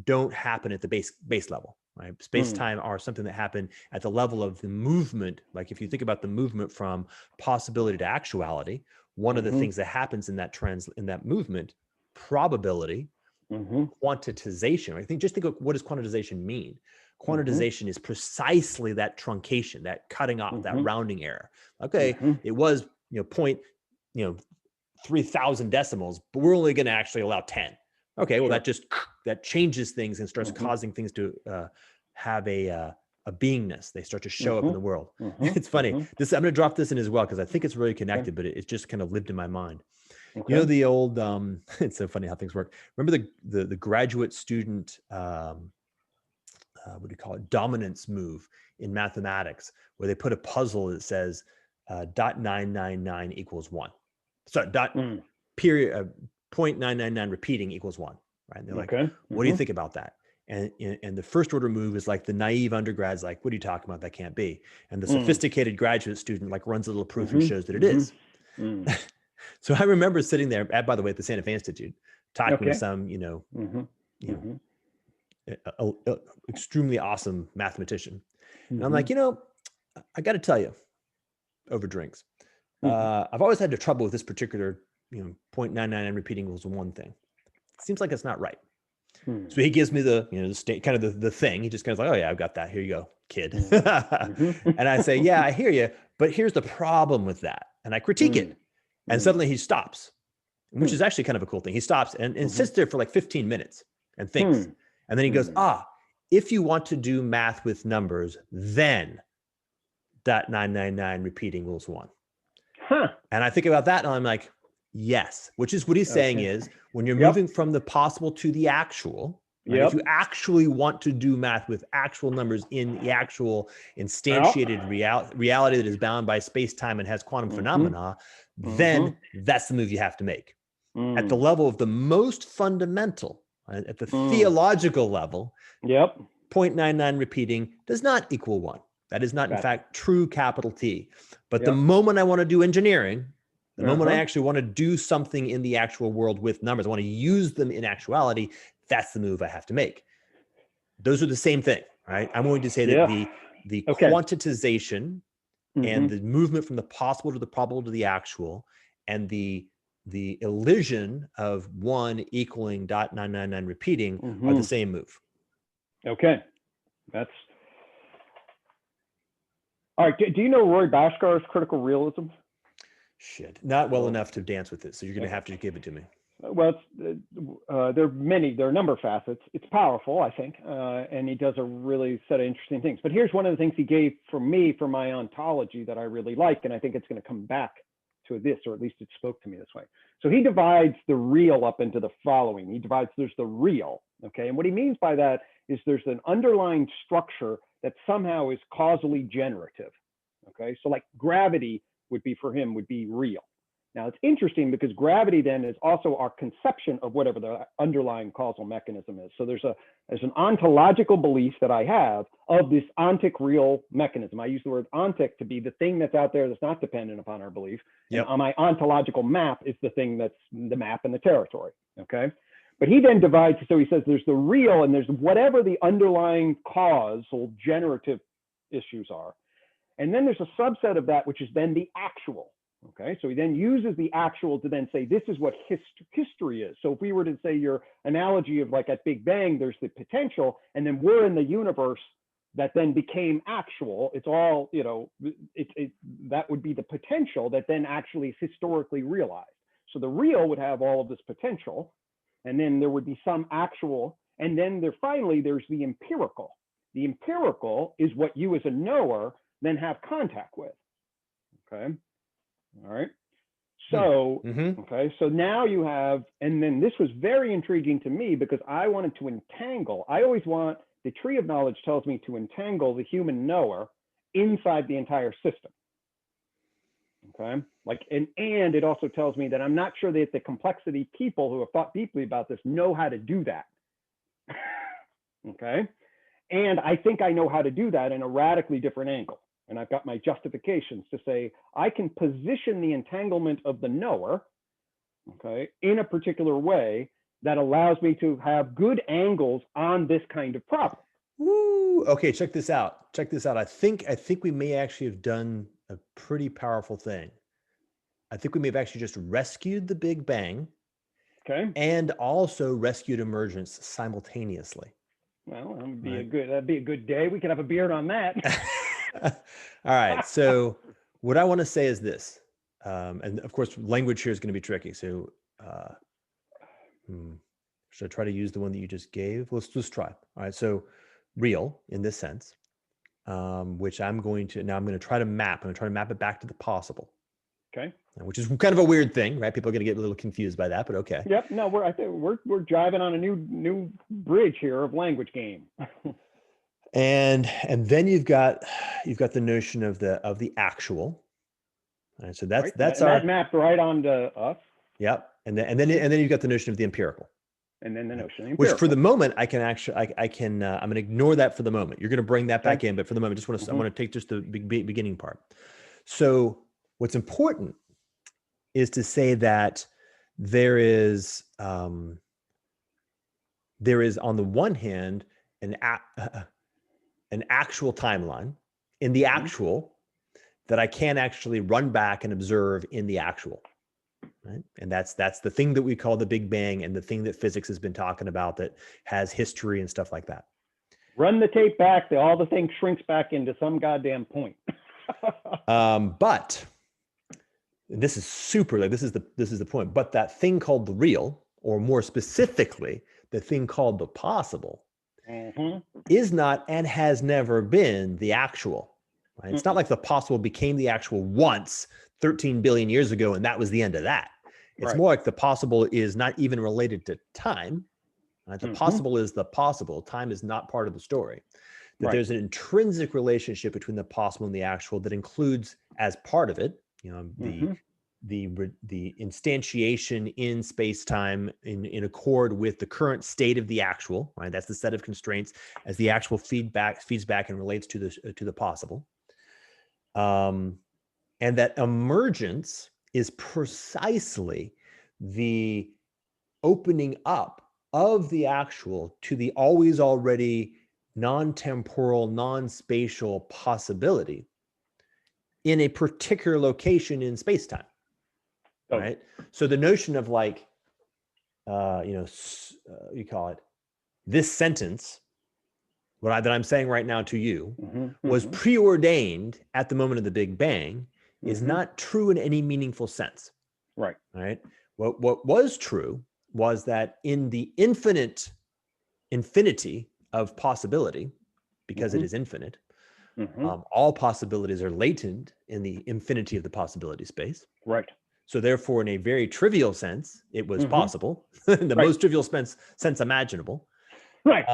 don't happen at the base level, right? Space time are something that happen at the level of the movement. Like if you think about the movement from possibility to actuality, one of the things that happens in that movement, probability, quantization, right? Just think of what does quantization mean? Quantization is precisely that truncation, that cutting off, that rounding error. Okay, it was, point, 3,000 decimals, but we're only going to actually allow 10. Okay, well, that changes things and starts causing things to have a beingness. They start to show up in the world. It's funny. I'm going to drop this in as well because I think it's really connected, but it just kind of lived in my mind. You know, the old, it's so funny how things work. Remember the graduate student, what do you call it? Dominance move in mathematics, where they put a puzzle that says .999 equals 1. So period, 0.999 repeating equals 1, right? And they're like, what do you think about that? And the first order move is like the naive undergrad's like, what are you talking about? That can't be. And the sophisticated graduate student like runs a little proof and shows that it is. So I remember sitting there, by the way, at the Santa Fe Institute, talking with some, extremely awesome mathematician. And I'm like, I got to tell you, over drinks, I've always had trouble with this particular, 0.999 repeating equals 1 thing. It seems like it's not right. So he gives me the, the state, kind of the thing. He just kind of like, oh yeah, I've got that. Here you go, kid. And I say, yeah, I hear you, but here's the problem with that. And I critique it. And suddenly he stops, which is actually kind of a cool thing. He stops and sits there for like 15 minutes and thinks. And then he goes, if you want to do math with numbers, then .999 repeating equals 1. And I think about that and I'm like, yes, which is what he's saying is when you're moving from the possible to the actual, right? If you actually want to do math with actual numbers in the actual instantiated reality that is bound by space-time and has quantum phenomena, then that's the move you have to make. At the level of the most fundamental, right? At the theological level, 0.99 repeating does not equal 1. That is not, in fact, true capital T. But the moment I want to do engineering, the moment I actually want to do something in the actual world with numbers, I want to use them in actuality, that's the move I have to make. Those are the same thing, right? I'm going to say that the quantization and the movement from the possible to the probable to the actual and the elision of 1 equaling .999 repeating are the same move. Okay. That's all right. Do you know Roy Bhaskara's critical realism? Shit, not well enough to dance with it. So you're going to have to give it to me. Well, there are a number of facets. It's powerful, I think, and he does a really set of interesting things. But here's one of the things he gave for me for my ontology that I really like, and I think it's going to come back to this, or at least it spoke to me this way. So he divides the real up into the following. He divides, there's the real, okay? And what he means by that is there's an underlying structure that somehow is causally generative, okay? So like gravity would be, for him, would be real. Now it's interesting because gravity then is also our conception of whatever the underlying causal mechanism is. So there's an ontological belief that I have of this ontic real mechanism. I use the word ontic to be the thing that's out there that's not dependent upon our belief. And on my ontological map is the thing that's the map and the territory, okay? But he then divides, so he says there's the real and there's whatever the underlying causal generative issues are. And then there's a subset of that, which is then the actual. Okay, so he then uses the actual to then say, this is what history is. So if we were to say your analogy of like at Big Bang, there's the potential, and then we're in the universe that then became actual. It's all, that would be the potential that then actually is historically realized. So the real would have all of this potential, and then there would be some actual, and then finally there's the empirical. The empirical is what you as a knower then have contact with, okay? All right. So, okay. So now you have, and then this was very intriguing to me because I wanted to entangle. I always want, the tree of knowledge tells me to entangle the human knower inside the entire system. Okay. And it also tells me that I'm not sure that the complexity people who have thought deeply about this know how to do that. Okay. And I think I know how to do that in a radically different angle. And I've got my justifications to say, I can position the entanglement of the knower, okay, in a particular way that allows me to have good angles on this kind of problem. Woo. Okay, check this out. Check this out. I think we may actually have done a pretty powerful thing. I think we may have actually just rescued the Big Bang, okay, and also rescued emergence simultaneously. Well, that'd be a good day. We could have a beer on that. All right. So what I want to say is this, and of course, language here is going to be tricky. So should I try to use the one that you just gave? Let's try. All right. So real in this sense, which I'm going to try to map. I'm going to try to map it back to the possible. Okay. Which is kind of a weird thing, right? People are going to get a little confused by that, but okay. Yep. No, I think we're driving on a new bridge here of language game. and then you've got the notion of the actual. All right, so that's that mapped right onto us. Yep. And then you've got the notion of the empirical. And then the notion of the empirical. Which for the moment I can actually I'm going to ignore that for the moment. You're going to bring that back in, but for the moment, I want to take just the beginning part. So what's important is to say that there is on the one hand an actual timeline in the actual that I can actually run back and observe in the actual, right? And that's the thing that we call the Big Bang, and the thing that physics has been talking about that has history and stuff like that. Run the tape back, all the thing shrinks back into some goddamn point. But this is super, this is the point, but that thing called the real, or more specifically, the thing called the possible, is not and has never been the actual, right? It's not like the possible became the actual once 13 billion years ago and that was the end of that. It's more like the possible is not even related to time, right? The possible is the possible. Time is not part of the story. That there's an intrinsic relationship between the possible and the actual that includes as part of it, the instantiation in space-time in accord with the current state of the actual, right? That's the set of constraints as the actual feeds back and relates to the possible. And that emergence is precisely the opening up of the actual to the always already non-temporal, non-spatial possibility in a particular location in space-time. Right. So the notion of like, you call it this sentence, that I'm saying right now to you was preordained at the moment of the Big Bang is not true in any meaningful sense. Right. Right. What was true was that in the infinity of possibility, because it is infinite, all possibilities are latent in the infinity of the possibility space. Right. So therefore, in a very trivial sense, it was possible, the most trivial sense imaginable. Right.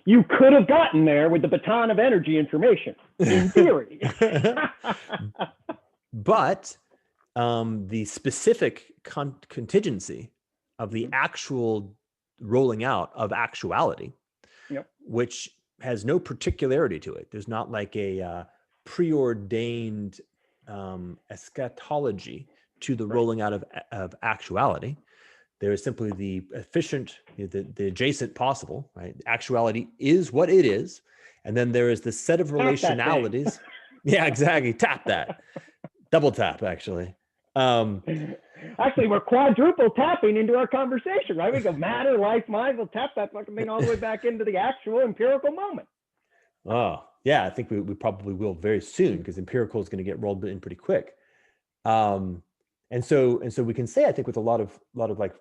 You could have gotten there with the baton of energy information, in theory. But the specific contingency of the actual rolling out of actuality, which has no particularity to it. There's not like a preordained eschatology to the rolling out of actuality. There is simply the efficient, the adjacent possible, right? Actuality is what it is. And then there is the set of relationalities. Yeah, exactly. Tap that. Double tap, actually. Actually, we're quadruple tapping into our conversation, right? We go matter, life, mind. We'll tap that fucking thing all the way back into the actual empirical moment. Oh, yeah. I think we probably will very soon, because empirical is going to get rolled in pretty quick. And so we can say, I think, with a lot of like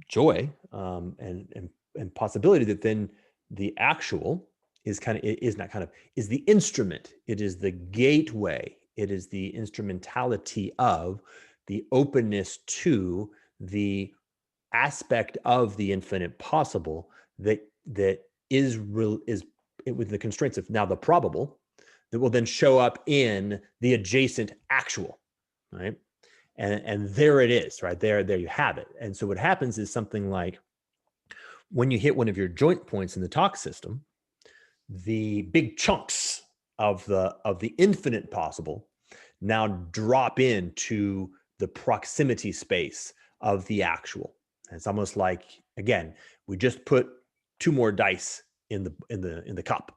joy and possibility, that then the actual is the instrument. It is the gateway. It is the instrumentality of the openness to the aspect of the infinite possible that is with the constraints of now the probable, that will then show up in the adjacent actual. right? And there it is, right? There you have it. And so what happens is something like when you hit one of your joint points in the talk system, the big chunks of the infinite possible now drop into the proximity space of the actual. And it's almost like, again, we just put 2 more dice in the cup.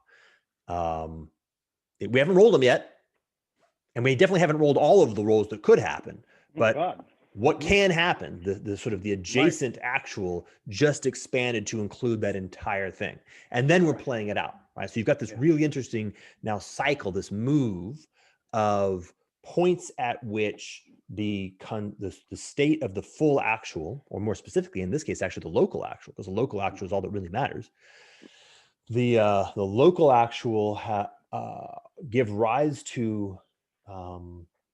We haven't rolled them yet, and we definitely haven't rolled all of the rolls that could happen. But what can happen, the sort of the adjacent actual just expanded to include that entire thing. And then we're playing it out, right? So you've got this really interesting now cycle, this move of points at which the state of the full actual, or more specifically in this case, actually the local actual, because the local actual is all that really matters. The local actual give rise to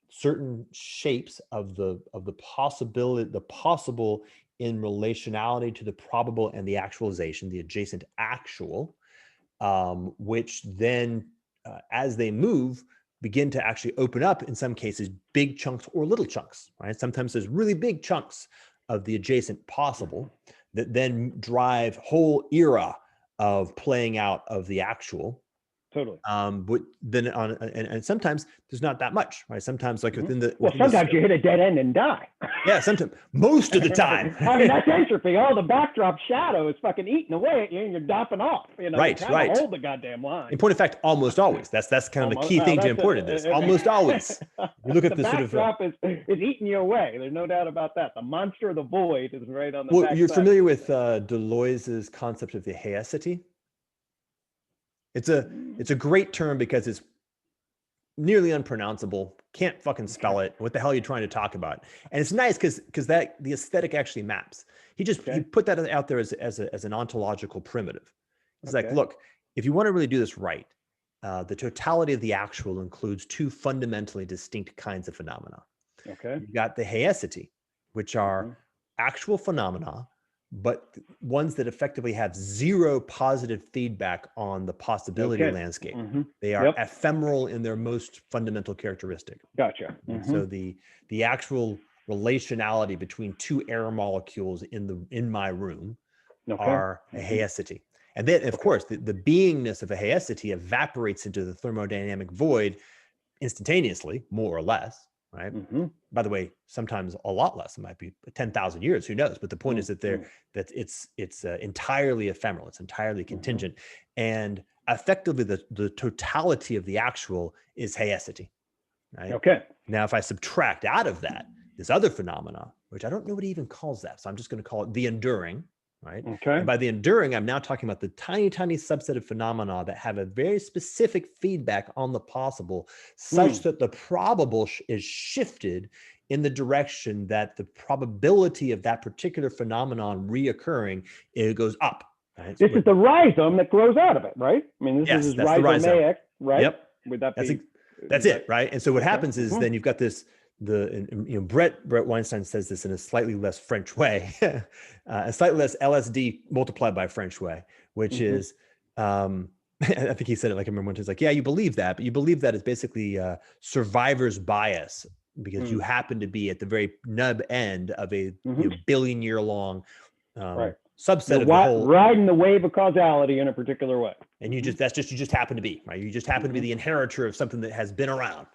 certain shapes of the possibility, the possible in relationality to the probable and the actualization, the adjacent actual, which then as they move, begin to actually open up, in some cases, big chunks or little chunks, right? Sometimes there's really big chunks of the adjacent possible that then drive whole era of playing out of the actual. Totally. But then and sometimes there's not that much, right? Sometimes like within the sometimes you hit a dead end and die. Yeah, sometimes, most of the time. I mean, that's entropy. All the backdrop shadow is fucking eating away at you, and you're dopping off. You know, right. Hold the goddamn line. In point of fact, almost always. That's kind of the key thing to import in this. Almost always. You look at the sort of backdrop is eating you away. There's no doubt about that. The monster of the void is right on the. Well, you're familiar with Deleuze's concept of the heicity? It's a great term because it's nearly unpronounceable. Can't fucking spell it. What the hell are you trying to talk about? And it's nice because that the aesthetic actually maps. He put that out there as an ontological primitive. It's like, look, if you want to really do this right, the totality of the actual includes 2 fundamentally distinct kinds of phenomena. Okay. You've got the heicity, which are actual phenomena, but ones that effectively have 0 positive feedback on the possibility landscape. They are ephemeral in their most fundamental characteristic. Gotcha. So the actual relationality between 2 air molecules in my room are a heicity. And then, of course, the beingness of a heicity evaporates into the thermodynamic void instantaneously, more or less. Right. By the way, sometimes a lot less. It might be 10,000 years. Who knows? But the point is that it's entirely ephemeral. It's entirely contingent, and effectively the totality of the actual is heicity. Right. Okay. Now, if I subtract out of that this other phenomena, which I don't know what he even calls that, so I'm just going to call it the enduring. Right. Okay. And by the enduring, I'm now talking about the tiny subset of phenomena that have a very specific feedback on the possible, such that the probable is shifted in the direction that the probability of that particular phenomenon reoccurring, it goes up. Right? This is the rhizome that grows out of it, right? I mean, this is rhizomaic, right? Yep. Would that be? That's it, right? And so what happens is then you've got this. Brett Weinstein says this in a slightly less French way, a slightly less LSD multiplied by French way, which is, I think he said it like I remember one time. He's like, yeah, you believe that, but you believe that is basically survivor's bias because you happen to be at the very nub end of a billion-year-long subset of the whole, riding the wave of causality in a particular way, and you just happen to be right. You just happen to be the inheritor of something that has been around.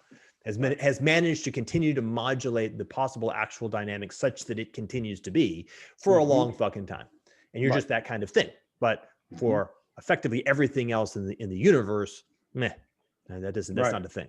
Has managed to continue to modulate the possible actual dynamics such that it continues to be for a long fucking time. And you're just that kind of thing. But for effectively everything else in the universe, that's not a thing.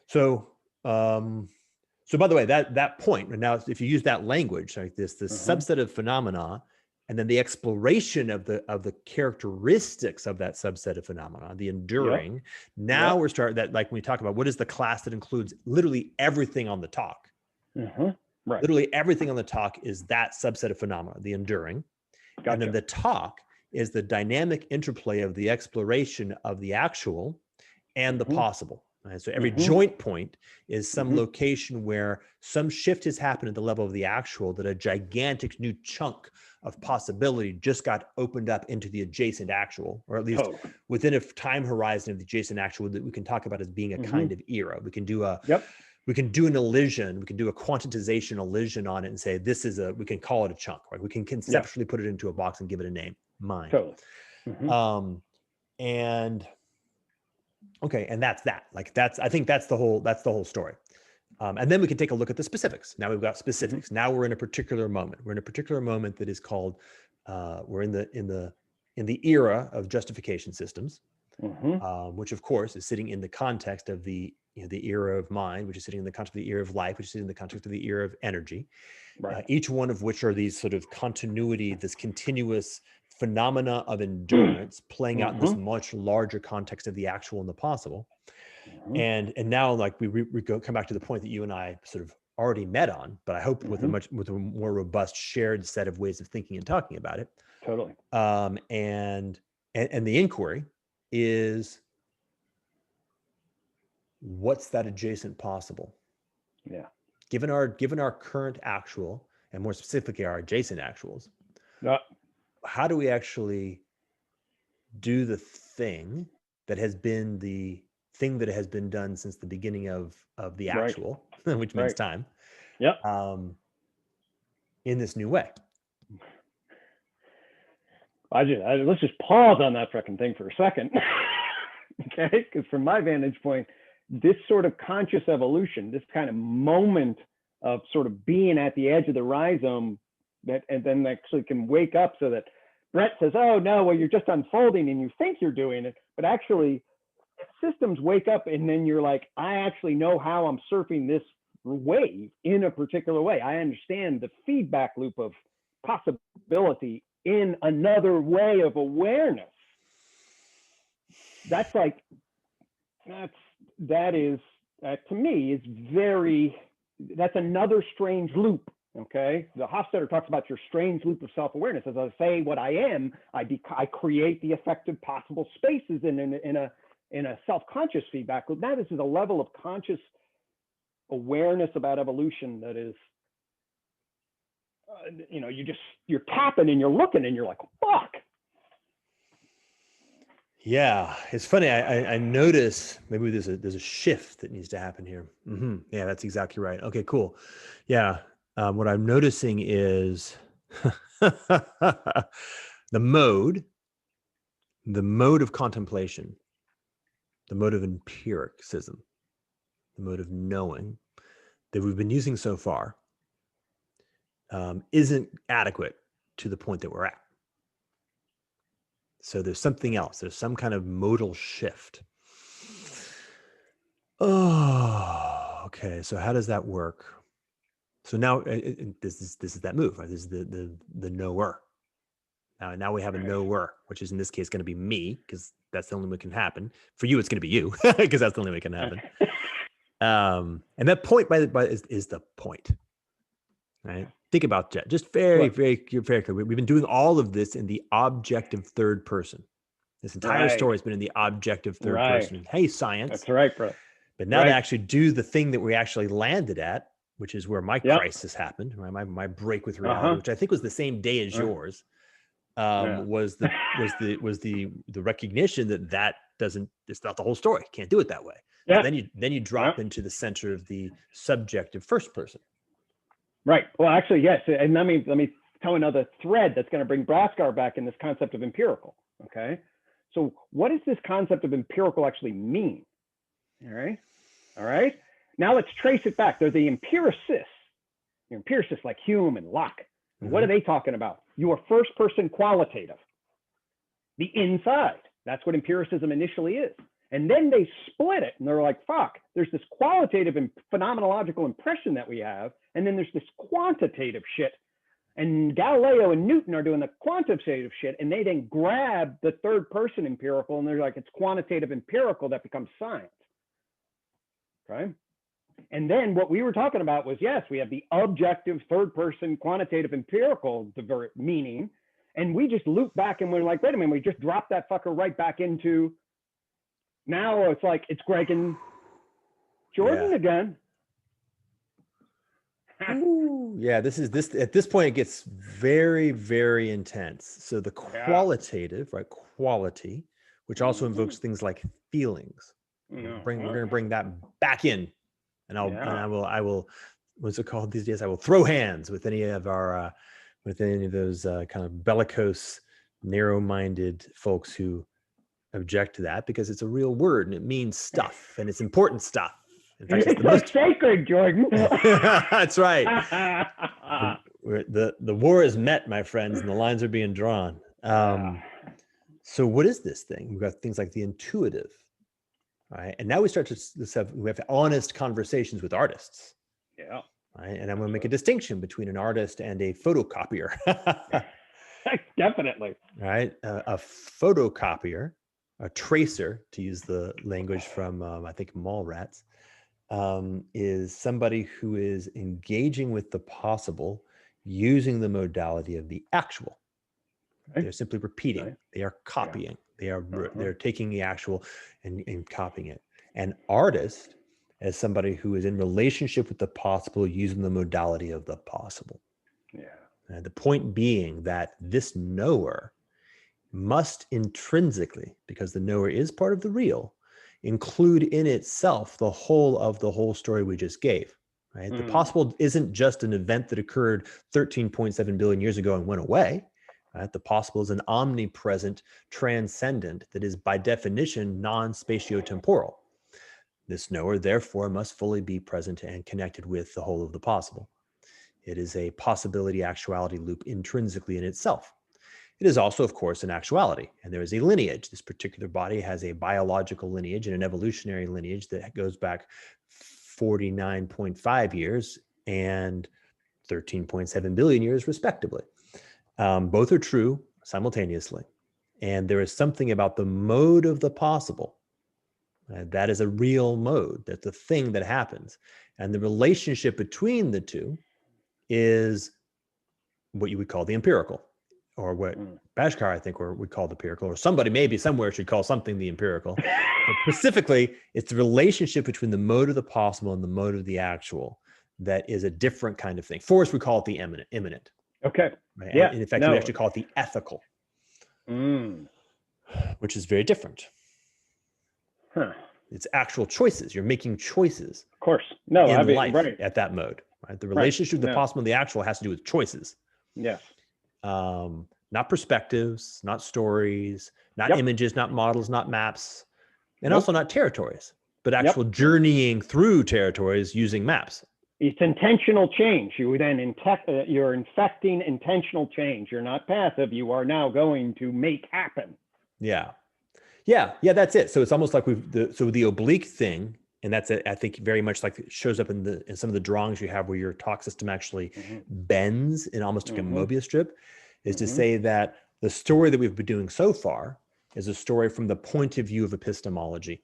So by the way, that point, and now if you use that language, like this subset of phenomena, and then the exploration of the characteristics of that subset of phenomena, the enduring. Now we're starting that, like when we talk about what is the class that includes literally everything on the talk. Right. Literally everything on the talk is that subset of phenomena, the enduring. Gotcha. And then the talk is the dynamic interplay of the exploration of the actual and the possible. Right? So every joint point is some location where some shift has happened at the level of the actual, that a gigantic new chunk of possibility just got opened up into the adjacent actual, or at least within a time horizon of the adjacent actual that we can talk about as being a kind of era. We can do we can do an elision, we can do a quantitization elision on it and say, this is we can call it a chunk, right? We can conceptually put it into a box and give it a name, mind. Totally. Mm-hmm. And okay, and that's that. Like I think that's the whole story. And then we can take a look at the specifics. Now we've got specifics. Mm-hmm. Now we're in a particular moment. We're in a particular moment that is called, we're in the era of justification systems, mm-hmm. Which of course is sitting in the context of the era of mind, which is sitting in the context of the era of life, which is sitting in the context of the era of energy. Right. Each one of which are these sort of continuity, this continuous phenomena of endurance playing out in this much larger context of the actual and the possible. And now, like we come back to the point that you and I sort of already met on, but I hope with a more robust shared set of ways of thinking and talking about it. Totally. And the inquiry is, what's that adjacent possible? Yeah. Given our current actual, and more specifically our adjacent actuals, how do we actually do the thing that has been the thing that has been done since the beginning of the actual, which means time. Yep. In this new way. Let's just pause on that freaking thing for a second. Okay, because from my vantage point, this sort of conscious evolution, this kind of moment of sort of being at the edge of the rhizome, and then actually can wake up so that Brett says, oh no, well, you're just unfolding and you think you're doing it, but actually systems wake up and then you're like, I actually know how I'm surfing this wave in a particular way. I understand the feedback loop of possibility in another way of awareness. That's like, that is to me is that's another strange loop. Okay, the Hofstadter talks about your strange loop of self-awareness. As I say what I am, I create the effective possible spaces in a self-conscious feedback loop. Now this is a level of conscious awareness about evolution that is, you're tapping and you're looking and you're like, fuck. Yeah, it's funny. I notice maybe there's a shift that needs to happen here. Mm-hmm. Yeah, that's exactly right. Okay, cool. Yeah, what I'm noticing is the mode of contemplation, the mode of empiricism, the mode of knowing that we've been using so far isn't adequate to the point that we're at. So there's something else. There's some kind of modal shift. Oh, okay. So how does that work? So now this is that move, right? This is the knower. Now we have a knower, which is in this case going to be me, because that's the only way it can happen. For you, it's going to be you, because that's the only way it can happen. And that point is the point, right? Think about that. Just very clear. We've been doing all of this in the objective third person. This entire story has been in the objective third person. Hey, science. That's right, bro. But now to actually do the thing that we actually landed at, which is where my crisis happened, my break with reality, which I think was the same day as yours, was the recognition that it's not the whole story. Can't do it that way. Yeah. Then you drop into the center of the subjective first person. Right. Well, actually, yes. And let me tell another thread that's going to bring Bhaskar back in this concept of empirical. Okay. So what does this concept of empirical actually mean? All right. Now let's trace it back. They're the empiricists. Your empiricists like Hume and Locke. Mm-hmm. What are they talking about? Your first person qualitative. The inside. That's what empiricism initially is. And then they split it and they're like, fuck, there's this qualitative and phenomenological impression that we have. And then there's this quantitative shit. And Galileo and Newton are doing the quantitative shit. And they then grab the third person empirical and they're like, it's quantitative empirical that becomes science. Okay. And then what we were talking about was, yes, we have the objective third person quantitative empirical meaning. And we just loop back and we're like, wait a minute, we just dropped that fucker right back into, now it's like, it's Gregg and Jordan again. Ooh, yeah, this at this point, it gets very, very intense. So the qualitative, right? Quality, which also invokes things like feelings. We're going to bring that back in And I will, what's it called these days? I will throw hands with any of our, with any of those kind of bellicose, narrow-minded folks who object to that, because it's a real word and it means stuff and it's important stuff. In fact, it's the most sacred, Jordan. That's right. The war is met, my friends, and the lines are being drawn. So what is this thing? We've got things like the intuitive, right? And now we start to we have honest conversations with artists. Yeah. Right? And I'm going to make a distinction between an artist and a photocopier. Definitely. Right? A photocopier, a tracer, to use the language from, I think, Mallrats, is somebody who is engaging with the possible using the modality of the actual. Right? They're simply repeating. Right. They are copying. Yeah. They're taking the actual and copying it. An artist as somebody who is in relationship with the possible using the modality of the possible. Yeah. And the point being that this knower must intrinsically, because the knower is part of the real, include in itself the whole story we just gave. Right? The possible isn't just an event that occurred 13.7 billion years ago and went away. Right? The possible is an omnipresent transcendent that is by definition non-spatiotemporal. This knower, therefore, must fully be present and connected with the whole of the possible. It is a possibility-actuality loop intrinsically in itself. It is also, of course, an actuality, and there is a lineage. This particular body has a biological lineage and an evolutionary lineage that goes back 49.5 years and 13.7 billion years, respectively. Both are true simultaneously, and there is something about the mode of the possible. That is a real mode. That's a thing that happens. And the relationship between the two is what you would call the empirical, or what Bhaskar, I think, would call the empirical, or somebody maybe somewhere should call something the empirical. But specifically, it's the relationship between the mode of the possible and the mode of the actual that is a different kind of thing. For us, we call it the immanent. Okay. Right? Yeah. And in fact, we actually call it the ethical, which is very different. Huh. It's actual choices. You're making choices. Of course. In life at that mode. Right? The relationship with the possible and the actual has to do with choices. Yes. Not perspectives, not stories, not images, not models, not maps, and also not territories, but actual journeying through territories using maps. It's intentional change. You then you're infecting intentional change. You're not passive. You are now going to make happen. Yeah. That's it. So it's almost like the oblique thing, and that's it. I think very much like it shows up in some of the drawings you have where your talk system actually bends in almost like a Mobius strip, is to say that the story that we've been doing so far is a story from the point of view of epistemology.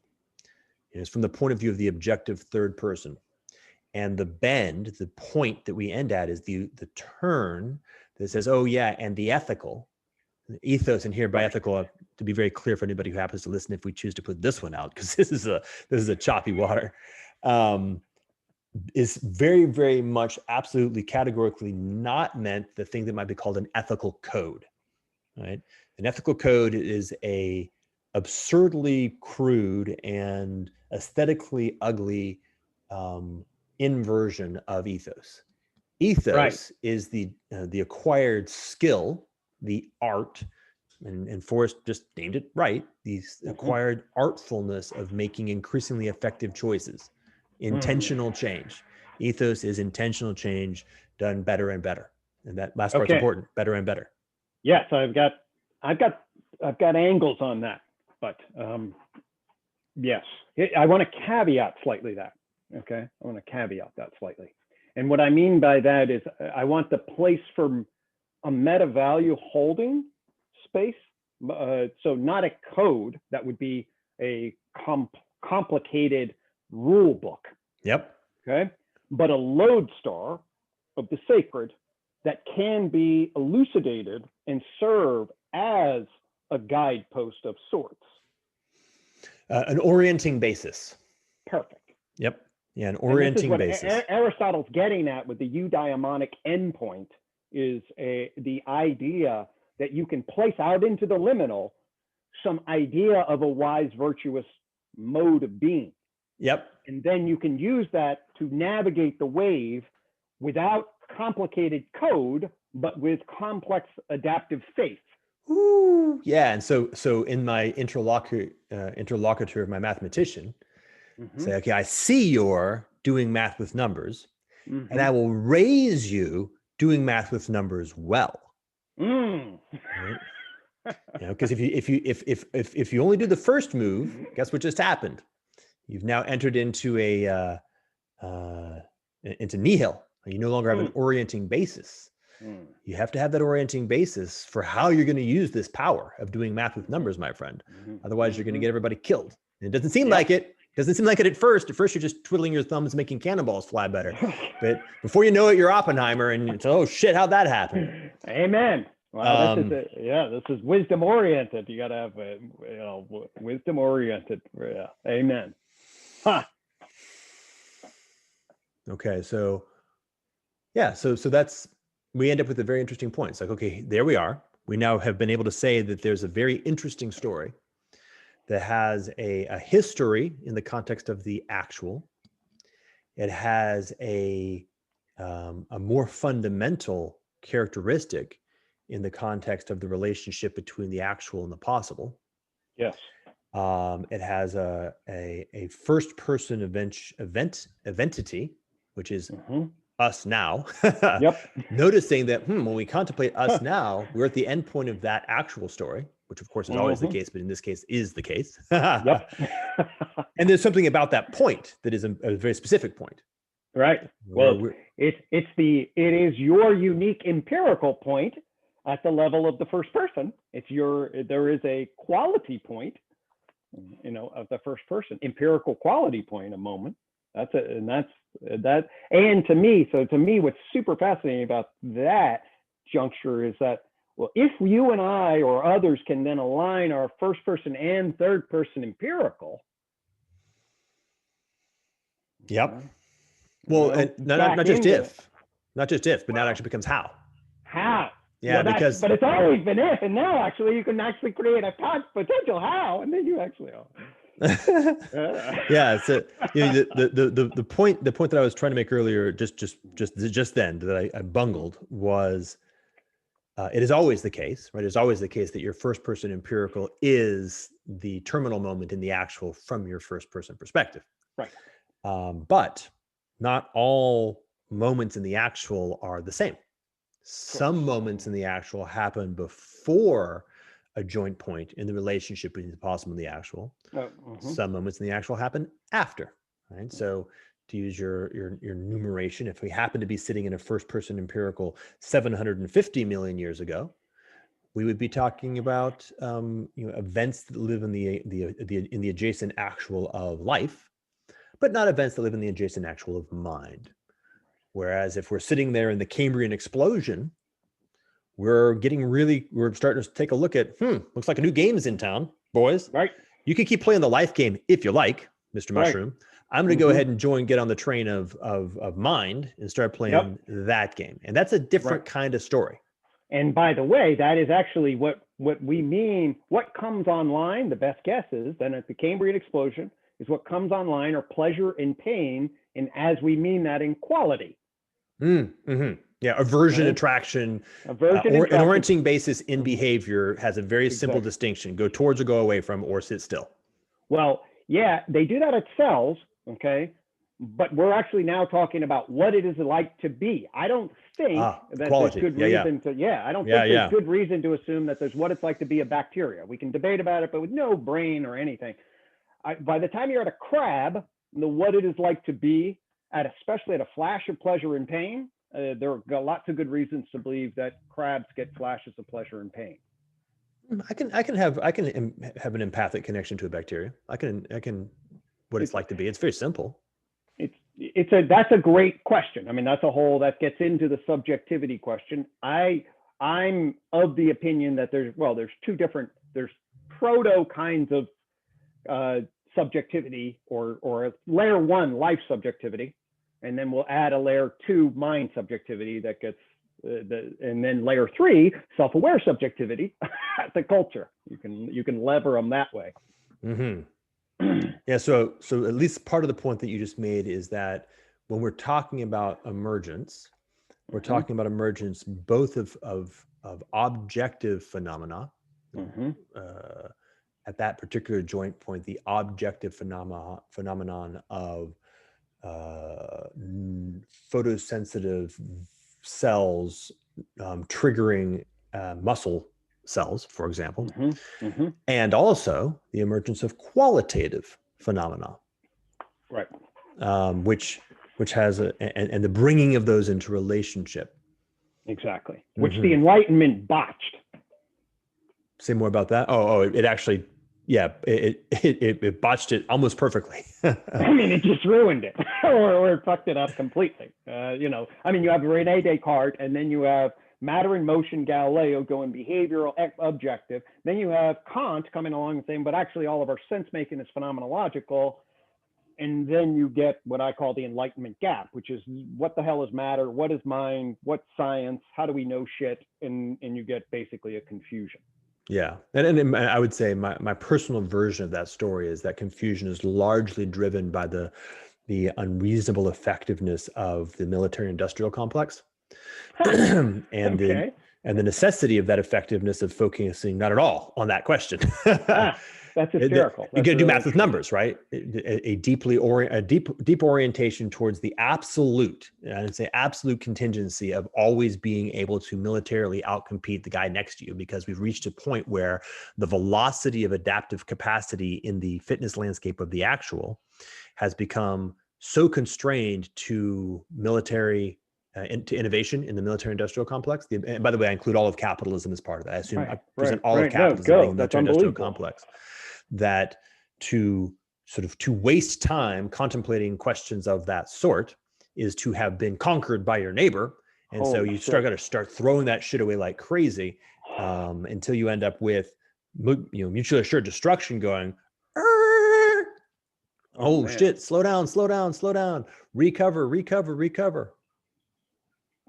It's from the point of view of the objective third person. And the bend, the point that we end at, is the turn that says, oh yeah, and the ethical, the ethos, and here by ethical, to be very clear for anybody who happens to listen, if we choose to put this one out, because this is a choppy water, is very, very much absolutely categorically not meant the thing that might be called an ethical code, right? An ethical code is a absurdly crude and aesthetically ugly inversion of ethos. Ethos is the acquired skill, the art, and Forrest just named it right, the acquired artfulness of making increasingly effective choices. Intentional change. Ethos is intentional change done better and better. And that last part's important, better and better. Yes, I've got angles on that, but yes, I want to caveat slightly that. Okay, I want to caveat that slightly. And what I mean by that is I want the place for a meta value holding space. So not a code that would be a complicated rule book. Yep. Okay. But a lodestar of the sacred that can be elucidated and serve as a guidepost of sorts. An orienting basis. Perfect. Yep. Yeah, an orienting basis. Aristotle's getting at with the eudaimonic endpoint is the idea that you can place out into the liminal some idea of a wise, virtuous mode of being. Yep. And then you can use that to navigate the wave without complicated code, but with complex adaptive faith. Ooh, yeah. And so in my interlocutor of my mathematician, say, okay, I see you're doing math with numbers, and I will raise you doing math with numbers well. Right? Because if you only do the first move, guess what just happened? You've now entered into into nihil. You no longer have an orienting basis. You have to have that orienting basis for how you're going to use this power of doing math with numbers, my friend. Otherwise, you're going to get everybody killed. And it doesn't seem like it. Doesn't seem like it at first. At first, you're just twiddling your thumbs, making cannonballs fly better. But before you know it, you're Oppenheimer, and it's, oh shit, how'd that happen? Amen. Wow, this is wisdom oriented. You got to have wisdom oriented. Yeah. Amen. Huh. Okay, so that's, we end up with a very interesting point. It's like, okay, there we are. We now have been able to say that there's a very interesting story that has a history in the context of the actual. It has a more fundamental characteristic in the context of the relationship between the actual and the possible. Yes. It has a first person eventity, which is us now. Yep. Noticing that when we contemplate us now, we're at the end point of that actual story, which of course is always the case, but in this case is the case. Yep. And there's something about that point that is a very specific point. Right. Well, it is your unique empirical point at the level of the first person. There is a quality point, of the first person, empirical quality point, a moment. And to me, what's super fascinating about that juncture is that, well, if you and I or others can then align our first person and third person empirical. Yep. Well, and not just if, but now it actually becomes how. How? Yeah, well, but it's always been if, and now actually you can actually create a potential how, and then you actually. Yeah. So the point that I was trying to make earlier, just then that I bungled was, it is always the case, right? It's always the case that your first person empirical is the terminal moment in the actual from your first person perspective. Right. But not all moments in the actual are the same. Some moments in the actual happen before a joint point in the relationship between the possible and the actual. Some moments in the actual happen after, right? So to use your numeration, if we happen to be sitting in a first person empirical 750 million years ago, we would be talking about events that live in the adjacent actual of life, but not events that live in the adjacent actual of mind. Whereas if we're sitting there in the Cambrian explosion, we're starting to take a look at, looks like a new game's in town, boys. Right. You can keep playing the life game if you like, Mr. Mushroom. Right. I'm going to go ahead and get on the train of mind and start playing that game. And that's a different kind of story. And by the way, that is actually what we mean. What comes online, the best guess is, then at the Cambrian explosion, is what comes online are pleasure and pain, and as we mean that in quality. Yeah, aversion, attraction, an orienting basis in behavior has a very simple distinction: go towards or go away from, or sit still. Well, yeah, they do that at cells, okay, but we're actually now talking about what it is like to be. I don't think that quality. There's good reason to. I don't think there's good reason to assume that there's what it's like to be a bacteria. We can debate about it, but with no brain or anything. By the time you're at a crab, what it is like to be especially at a flash of pleasure and pain, there are lots of good reasons to believe that crabs get flashes of pleasure and pain. I can have an empathic connection to a bacteria. I can what it's like to be. It's very simple. That's a great question. I mean, that gets into the subjectivity question. I'm of the opinion that there's proto kinds of subjectivity or layer 1 life subjectivity, and then we'll add a layer 2 mind subjectivity that gets and then layer 3 self-aware subjectivity. The culture, you can lever them that way. Yeah. So at least part of the point that you just made is that when we're talking about emergence, we're talking about emergence both of objective phenomena. At that particular joint point, the objective phenomenon of photosensitive cells triggering muscle cells, for example, and also the emergence of qualitative phenomena, right? Which has and the bringing of those into relationship. Exactly. Which the Enlightenment botched. Say more about that. It actually, yeah, it botched it almost perfectly. I mean, it just ruined it, or it fucked it up completely. You know, I mean, you have Rene Descartes, and then you have matter and motion, Galileo going behavioral, objective. Then you have Kant coming along and saying, but actually all of our sense making is phenomenological. And then you get what I call the Enlightenment gap, which is what the hell is matter? What is mind? What's science? How do we know shit? And you get basically a confusion. Yeah. And I would say my personal version of that story is that confusion is largely driven by the unreasonable effectiveness of the military industrial complex. and the necessity of that effectiveness of focusing not at all on that question. That's hysterical. You got to do math with numbers, right? A deep orientation towards the absolute, I'd say absolute contingency of always being able to militarily outcompete the guy next to you, because we've reached a point where the velocity of adaptive capacity in the fitness landscape of the actual has become so constrained to military to innovation in the military-industrial complex. And by the way, I include all of capitalism as part of that. I assume I present all of capitalism being the military-industrial complex. That to waste time contemplating questions of that sort is to have been conquered by your neighbor. And so you got to start throwing that shit away like crazy until you end up with mutually assured destruction going, shit, slow down, recover.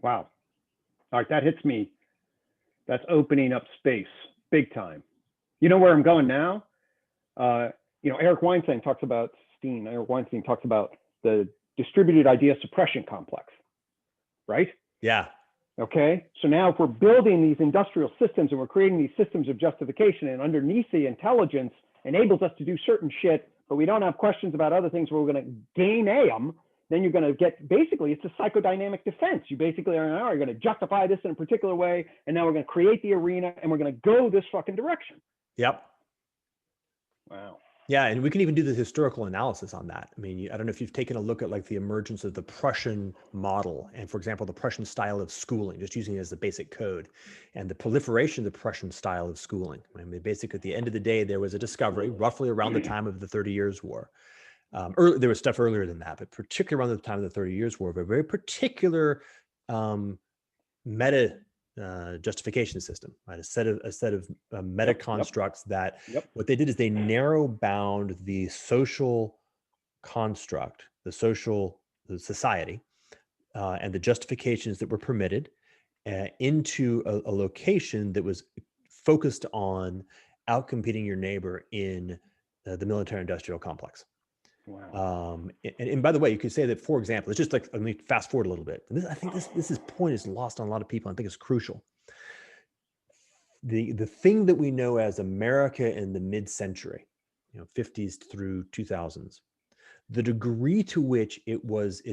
Wow. All right, that hits me. That's opening up space big time. You know where I'm going now? Eric Weinstein talks about the distributed idea suppression complex, right? Yeah. Okay. So now if we're building these industrial systems and we're creating these systems of justification, and underneath the intelligence enables us to do certain shit, but we don't have questions about other things where we're going to gain them, then you're going to get, basically, it's a psychodynamic defense. You basically are going to justify this in a particular way, and now we're going to create the arena, and we're going to go this fucking direction. Yep. Wow. Yeah, and we can even do the historical analysis on that. I mean, I don't know if you've taken a look at like the emergence of the Prussian model, and for example, the Prussian style of schooling, just using it as the basic code, and the proliferation of the Prussian style of schooling. I mean, basically, at the end of the day, there was a discovery roughly around the time of the 30 Years' War. There was stuff earlier than that, but particularly around the time of the 30 Years' War, of a very particular meta justification system, right? A set of meta constructs that what they did is they narrow bound the social construct, the society, and the justifications that were permitted into a location that was focused on outcompeting your neighbor in the military-industrial complex. Wow. And by the way, you could say that, for example, it's just like, let me fast forward a little bit. I think this point is lost on a lot of people. I think it's crucial. The thing that we know as America in the mid-century, 50s through 2000s, the degree to which it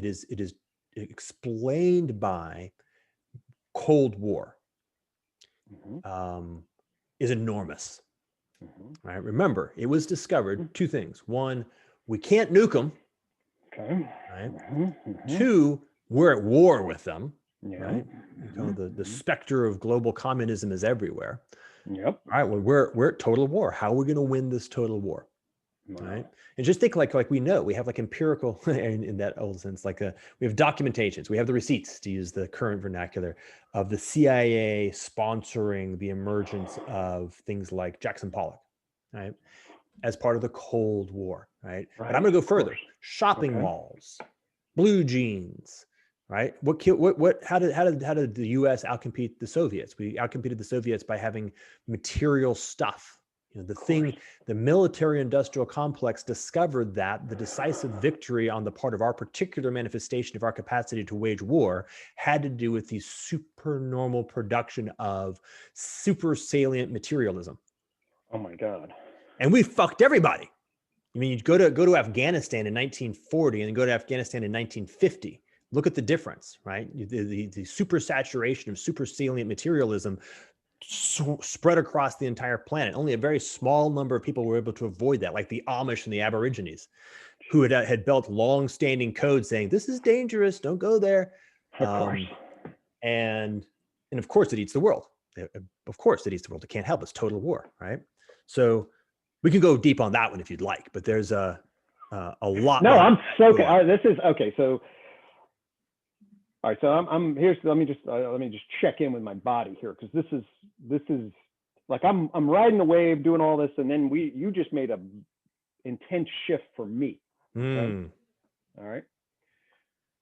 is explained by Cold War is enormous. Right? Remember, it was discovered two things. One, we can't nuke them. Okay. Right. Two, we're at war with them. Right. The specter of global communism is everywhere. Yep. All right. Well, we're at total war. How are we going to win this total war? Right. And just think like we know we have like empirical in that old sense, like we have documentations, we have the receipts, to use the current vernacular, of the CIA sponsoring the emergence of things like Jackson Pollock, right, as part of the Cold War, right? But I'm going to go further. Shopping malls, blue jeans, right? How did the U.S. outcompete the Soviets? We outcompeted the Soviets by having material stuff The military industrial complex discovered that the decisive victory on the part of our particular manifestation of our capacity to wage war had to do with the supernormal production of super salient materialism. Oh my God. And we fucked everybody. I mean, you go to Afghanistan in 1940 and then go to Afghanistan in 1950. Look at the difference, right? The super saturation of super salient materialism spread across the entire planet. Only a very small number of people were able to avoid that, like the Amish and the Aborigines, who had built long-standing codes saying this is dangerous, don't go there. Of course. And of course it eats the world. Of course it eats the world. It can't help. It's total war, right? So we can go deep on that one if you'd like, but there's a lot. No, I'm so this is okay. So. All right, so I'm here. So let me just check in with my body here, because this is like I'm riding the wave, doing all this, and then you just made a intense shift for me. Okay? All right,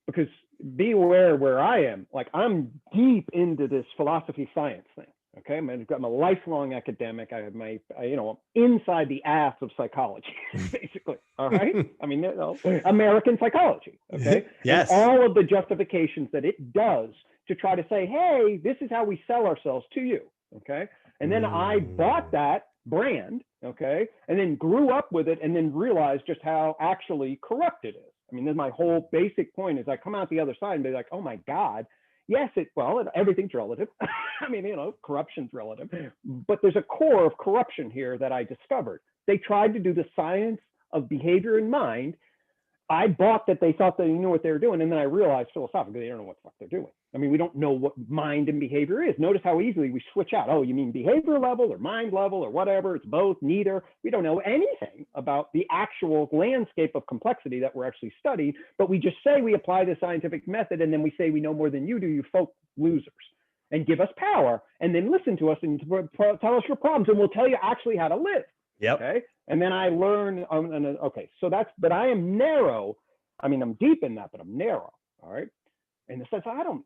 because be aware where I am. Like I'm deep into this philosophy science thing. Okay, I'm a lifelong academic. I have I'm inside the ass of psychology, basically. All right. I mean, American psychology. Okay. Yes. And all of the justifications that it does to try to say, hey, this is how we sell ourselves to you. Okay. And then I bought that brand. Okay. And then grew up with it, and then realized just how actually corrupt it is. I mean, then my whole basic point is I come out the other side and be like, oh my God. Yes, everything's relative. I mean, corruption's relative, but there's a core of corruption here that I discovered. They tried to do the science of behavior and mind. I bought that they thought they knew what they were doing, and then I realized philosophically they don't know what the fuck they're doing. I mean, we don't know what mind and behavior is. Notice how easily we switch out. Oh, you mean behavior level or mind level or whatever? It's both, neither. We don't know anything about the actual landscape of complexity that we're actually studying, but we just say we apply the scientific method, and then we say we know more than you do, you folk losers, and give us power, and then listen to us and tell us your problems, and we'll tell you actually how to live. Yep. Okay. And then I learn, okay, so but I am narrow. I mean, I'm deep in that, but I'm narrow. All right. In the sense, I don't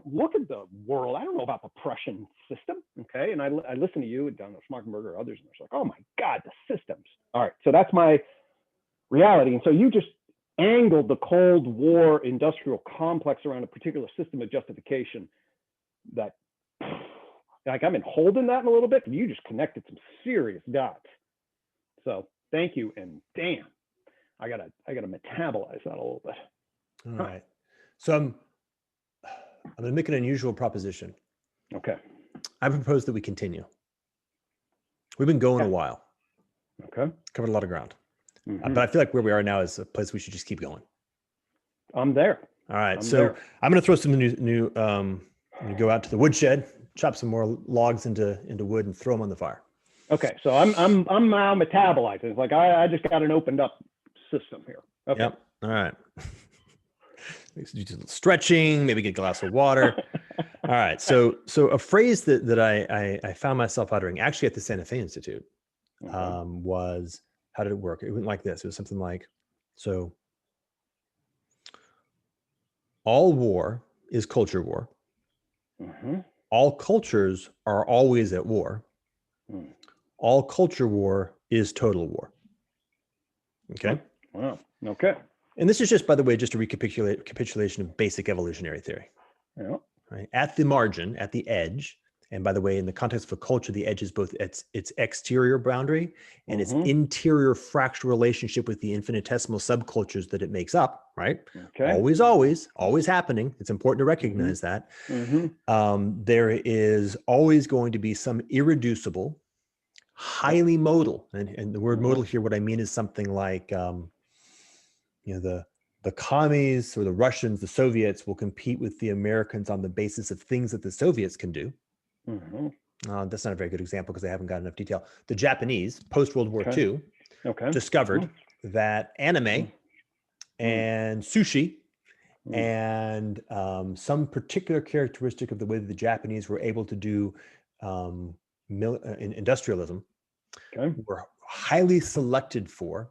look at the world. I don't know about the Prussian system. Okay. And I listen to you and Donald Schmarkenberger or others, and it's like, oh my God, the systems. All right. So that's my reality. And so you just angled the Cold War industrial complex around a particular system of justification that, like, I've been holding that in a little bit, and you just connected some serious dots. So thank you, and damn, I gotta metabolize that a little bit. All right. So I'm gonna make an unusual proposition. Okay. I propose that we continue. We've been going a while. Okay. Covered a lot of ground. But I feel like where we are now is a place we should just keep going. I'm there. All right. I'm gonna throw some new go out to the woodshed, chop some more logs into wood, and throw them on the fire. Okay, so I'm now metabolizing. It's like I just got an opened up system here. Okay. Yep. All right. Do a little stretching, maybe get a glass of water. All right. So a phrase that I found myself uttering actually at the Santa Fe Institute was, how did it work? It went like this. It was something like, so all war is culture war. All cultures are always at war. All culture war is total war. Okay. Wow. Okay. And this is just, by the way, just a recapitulation of basic evolutionary theory. Yeah. Right. At the margin, at the edge, and by the way, in the context of a culture, the edge is both its exterior boundary and its interior fractal relationship with the infinitesimal subcultures that it makes up. Right. Okay. Always happening. It's important to recognize that. There is always going to be some irreducible, highly modal, and the word modal here, what I mean is something like, the commies or the Russians, the Soviets will compete with the Americans on the basis of things that the Soviets can do. That's not a very good example because I haven't got enough detail. The Japanese, post-World War II, discovered that anime and sushi and some particular characteristic of the way that the Japanese were able to do industrialism were highly selected for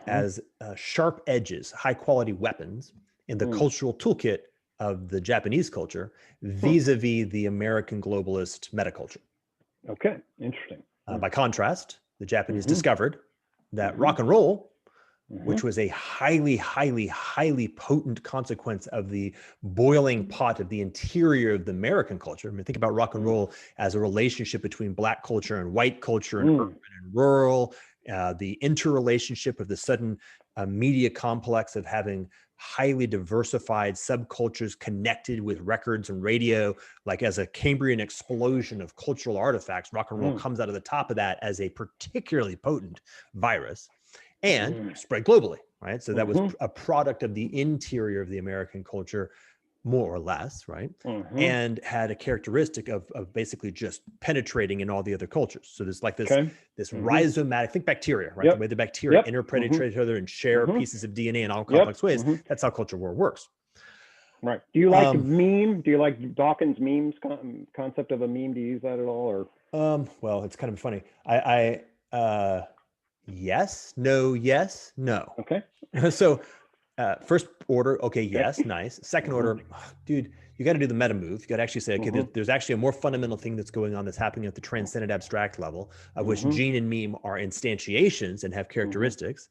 as sharp edges, high quality weapons in the cultural toolkit of the Japanese culture vis-a-vis the American globalist metaculture. Okay, interesting. By contrast, the Japanese discovered that rock and roll, which was a highly, highly, highly potent consequence of the boiling pot of the interior of the American culture. I mean, think about rock and roll as a relationship between Black culture and white culture and urban and rural, the interrelationship of the sudden media complex of having highly diversified subcultures connected with records and radio, like as a Cambrian explosion of cultural artifacts. Rock and roll comes out of the top of that as a particularly potent virus and spread globally, right? So that was a product of the interior of the American culture, more or less, right? And had a characteristic of basically just penetrating in all the other cultures. So there's like this, this rhizomatic, think bacteria, right? The way the bacteria interpenetrate each other and share pieces of DNA in all complex ways. That's how culture war works. Right. Do you like meme? Do you like Dawkins' memes concept of a meme? Do you use that at all? Or well, it's kind of funny. Yes, no, yes, no. Okay. So first order, okay, yes, nice. Second order, dude, you got to do the meta move. You got to actually say, okay, there's actually a more fundamental thing that's going on that's happening at the transcendent abstract level, of which gene and meme are instantiations and have characteristics.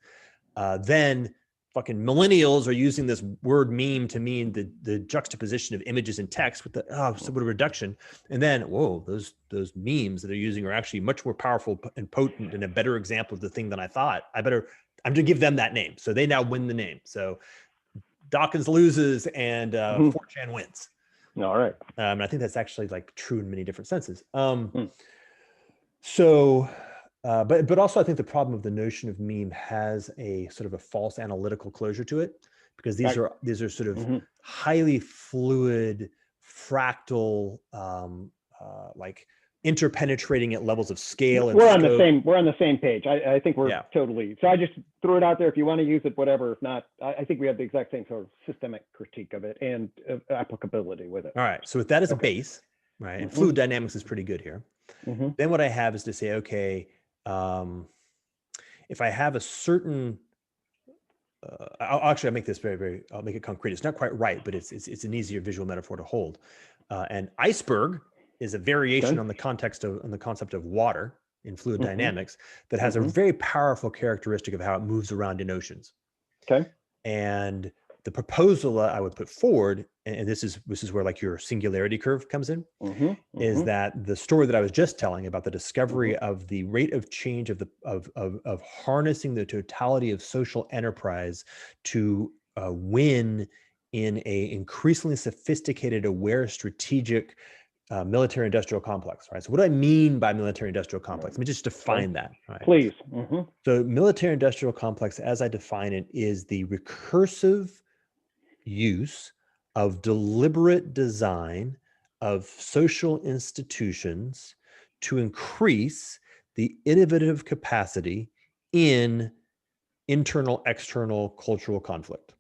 Then fucking millennials are using this word meme to mean the juxtaposition of images and text with the so what a reduction. And then whoa, those memes that they're using are actually much more powerful and potent and a better example of the thing than I thought. I'm going to give them that name. So they now win the name. So Dawkins loses and 4chan wins. All right. And I think that's actually like true in many different senses. But also I think the problem of the notion of meme has a sort of a false analytical closure to it, because these are sort of highly fluid, fractal, like interpenetrating at levels of scale. And we're on the same page. I think we're totally. So I just threw it out there. If you want to use it, whatever. If not, I think we have the exact same sort of systemic critique of it and applicability with it. All right. So with that as a base, right, and fluid dynamics is pretty good here. Then what I have is to say, okay, if I have a certain, I'll make this I'll make it concrete. It's not quite right, but it's an easier visual metaphor to hold. An iceberg is a variation on the concept of water in fluid dynamics that has a very powerful characteristic of how it moves around in oceans. And the proposal I would put forward, and this is where like your singularity curve comes in, is that the story that I was just telling about the discovery of the rate of change of harnessing the totality of social enterprise to win in a increasingly sophisticated, aware, strategic military-industrial complex, right? So what do I mean by military-industrial complex? Let me just define that, right? Please. So military-industrial complex, as I define it, is the recursive use of deliberate design of social institutions to increase the innovative capacity in internal, external cultural conflict.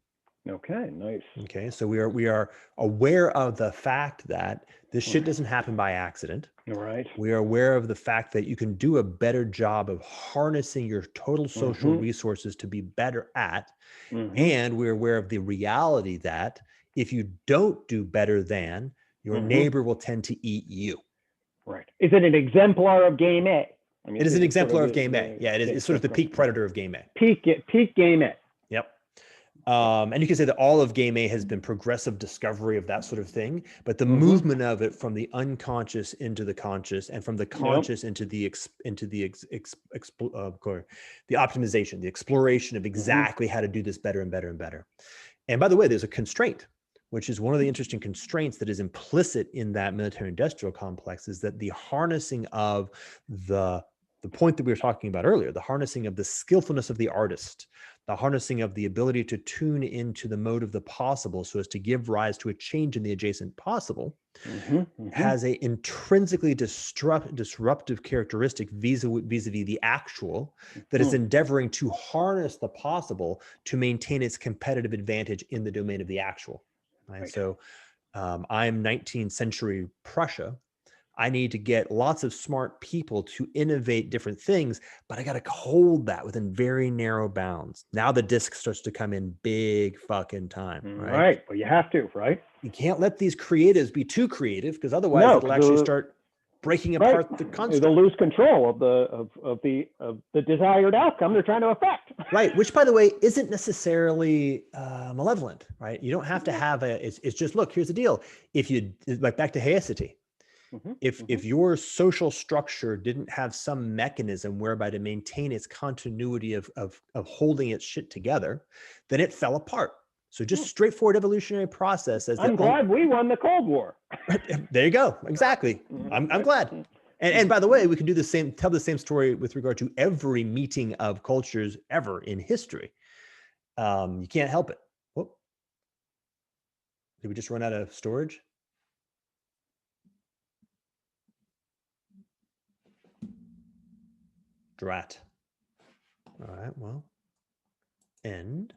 Okay, nice. Okay, so we are aware of the fact that this shit doesn't happen by accident. Right. We are aware of the fact that you can do a better job of harnessing your total social resources to be better at. And we're aware of the reality that if you don't do better than, your neighbor will tend to eat you. Right. Is it an exemplar of game A? I mean, it is an exemplar of game A. Yeah, it is. It's sort of the peak predator of game A. Peak game A. Yep. And you can say that all of game A has been progressive discovery of that sort of thing, but the movement of it from the unconscious into the conscious, and from the conscious into the optimization, the exploration of exactly how to do this better and better and better. And by the way, there's a constraint, which is one of the interesting constraints that is implicit in that military-industrial complex, is that the harnessing of the point that we were talking about earlier, the harnessing of the skillfulness of the artist, the harnessing of the ability to tune into the mode of the possible so as to give rise to a change in the adjacent possible, has a intrinsically disruptive characteristic vis-a-vis the actual that is endeavoring to harness the possible to maintain its competitive advantage in the domain of the actual. Right? So I'm 19th century Prussia. I need to get lots of smart people to innovate different things, but I got to hold that within very narrow bounds. Now the disc starts to come in big fucking time, right? Right. Well, you have to, right? You can't let these creatives be too creative, because otherwise it'll actually start breaking apart the construct. They'll lose control of the desired outcome they're trying to affect. Right, which by the way isn't necessarily malevolent, right? You don't have to have it's just, look, here's the deal. If you, like, back to haeicity, if your social structure didn't have some mechanism whereby to maintain its continuity of holding its shit together, then it fell apart. So just straightforward evolutionary process. I'm glad we won the Cold War. There you go. Exactly. I'm glad. And by the way, we can do tell the same story with regard to every meeting of cultures ever in history. You can't help it. Whoop. Did we just run out of storage? Drat. All right, well, end.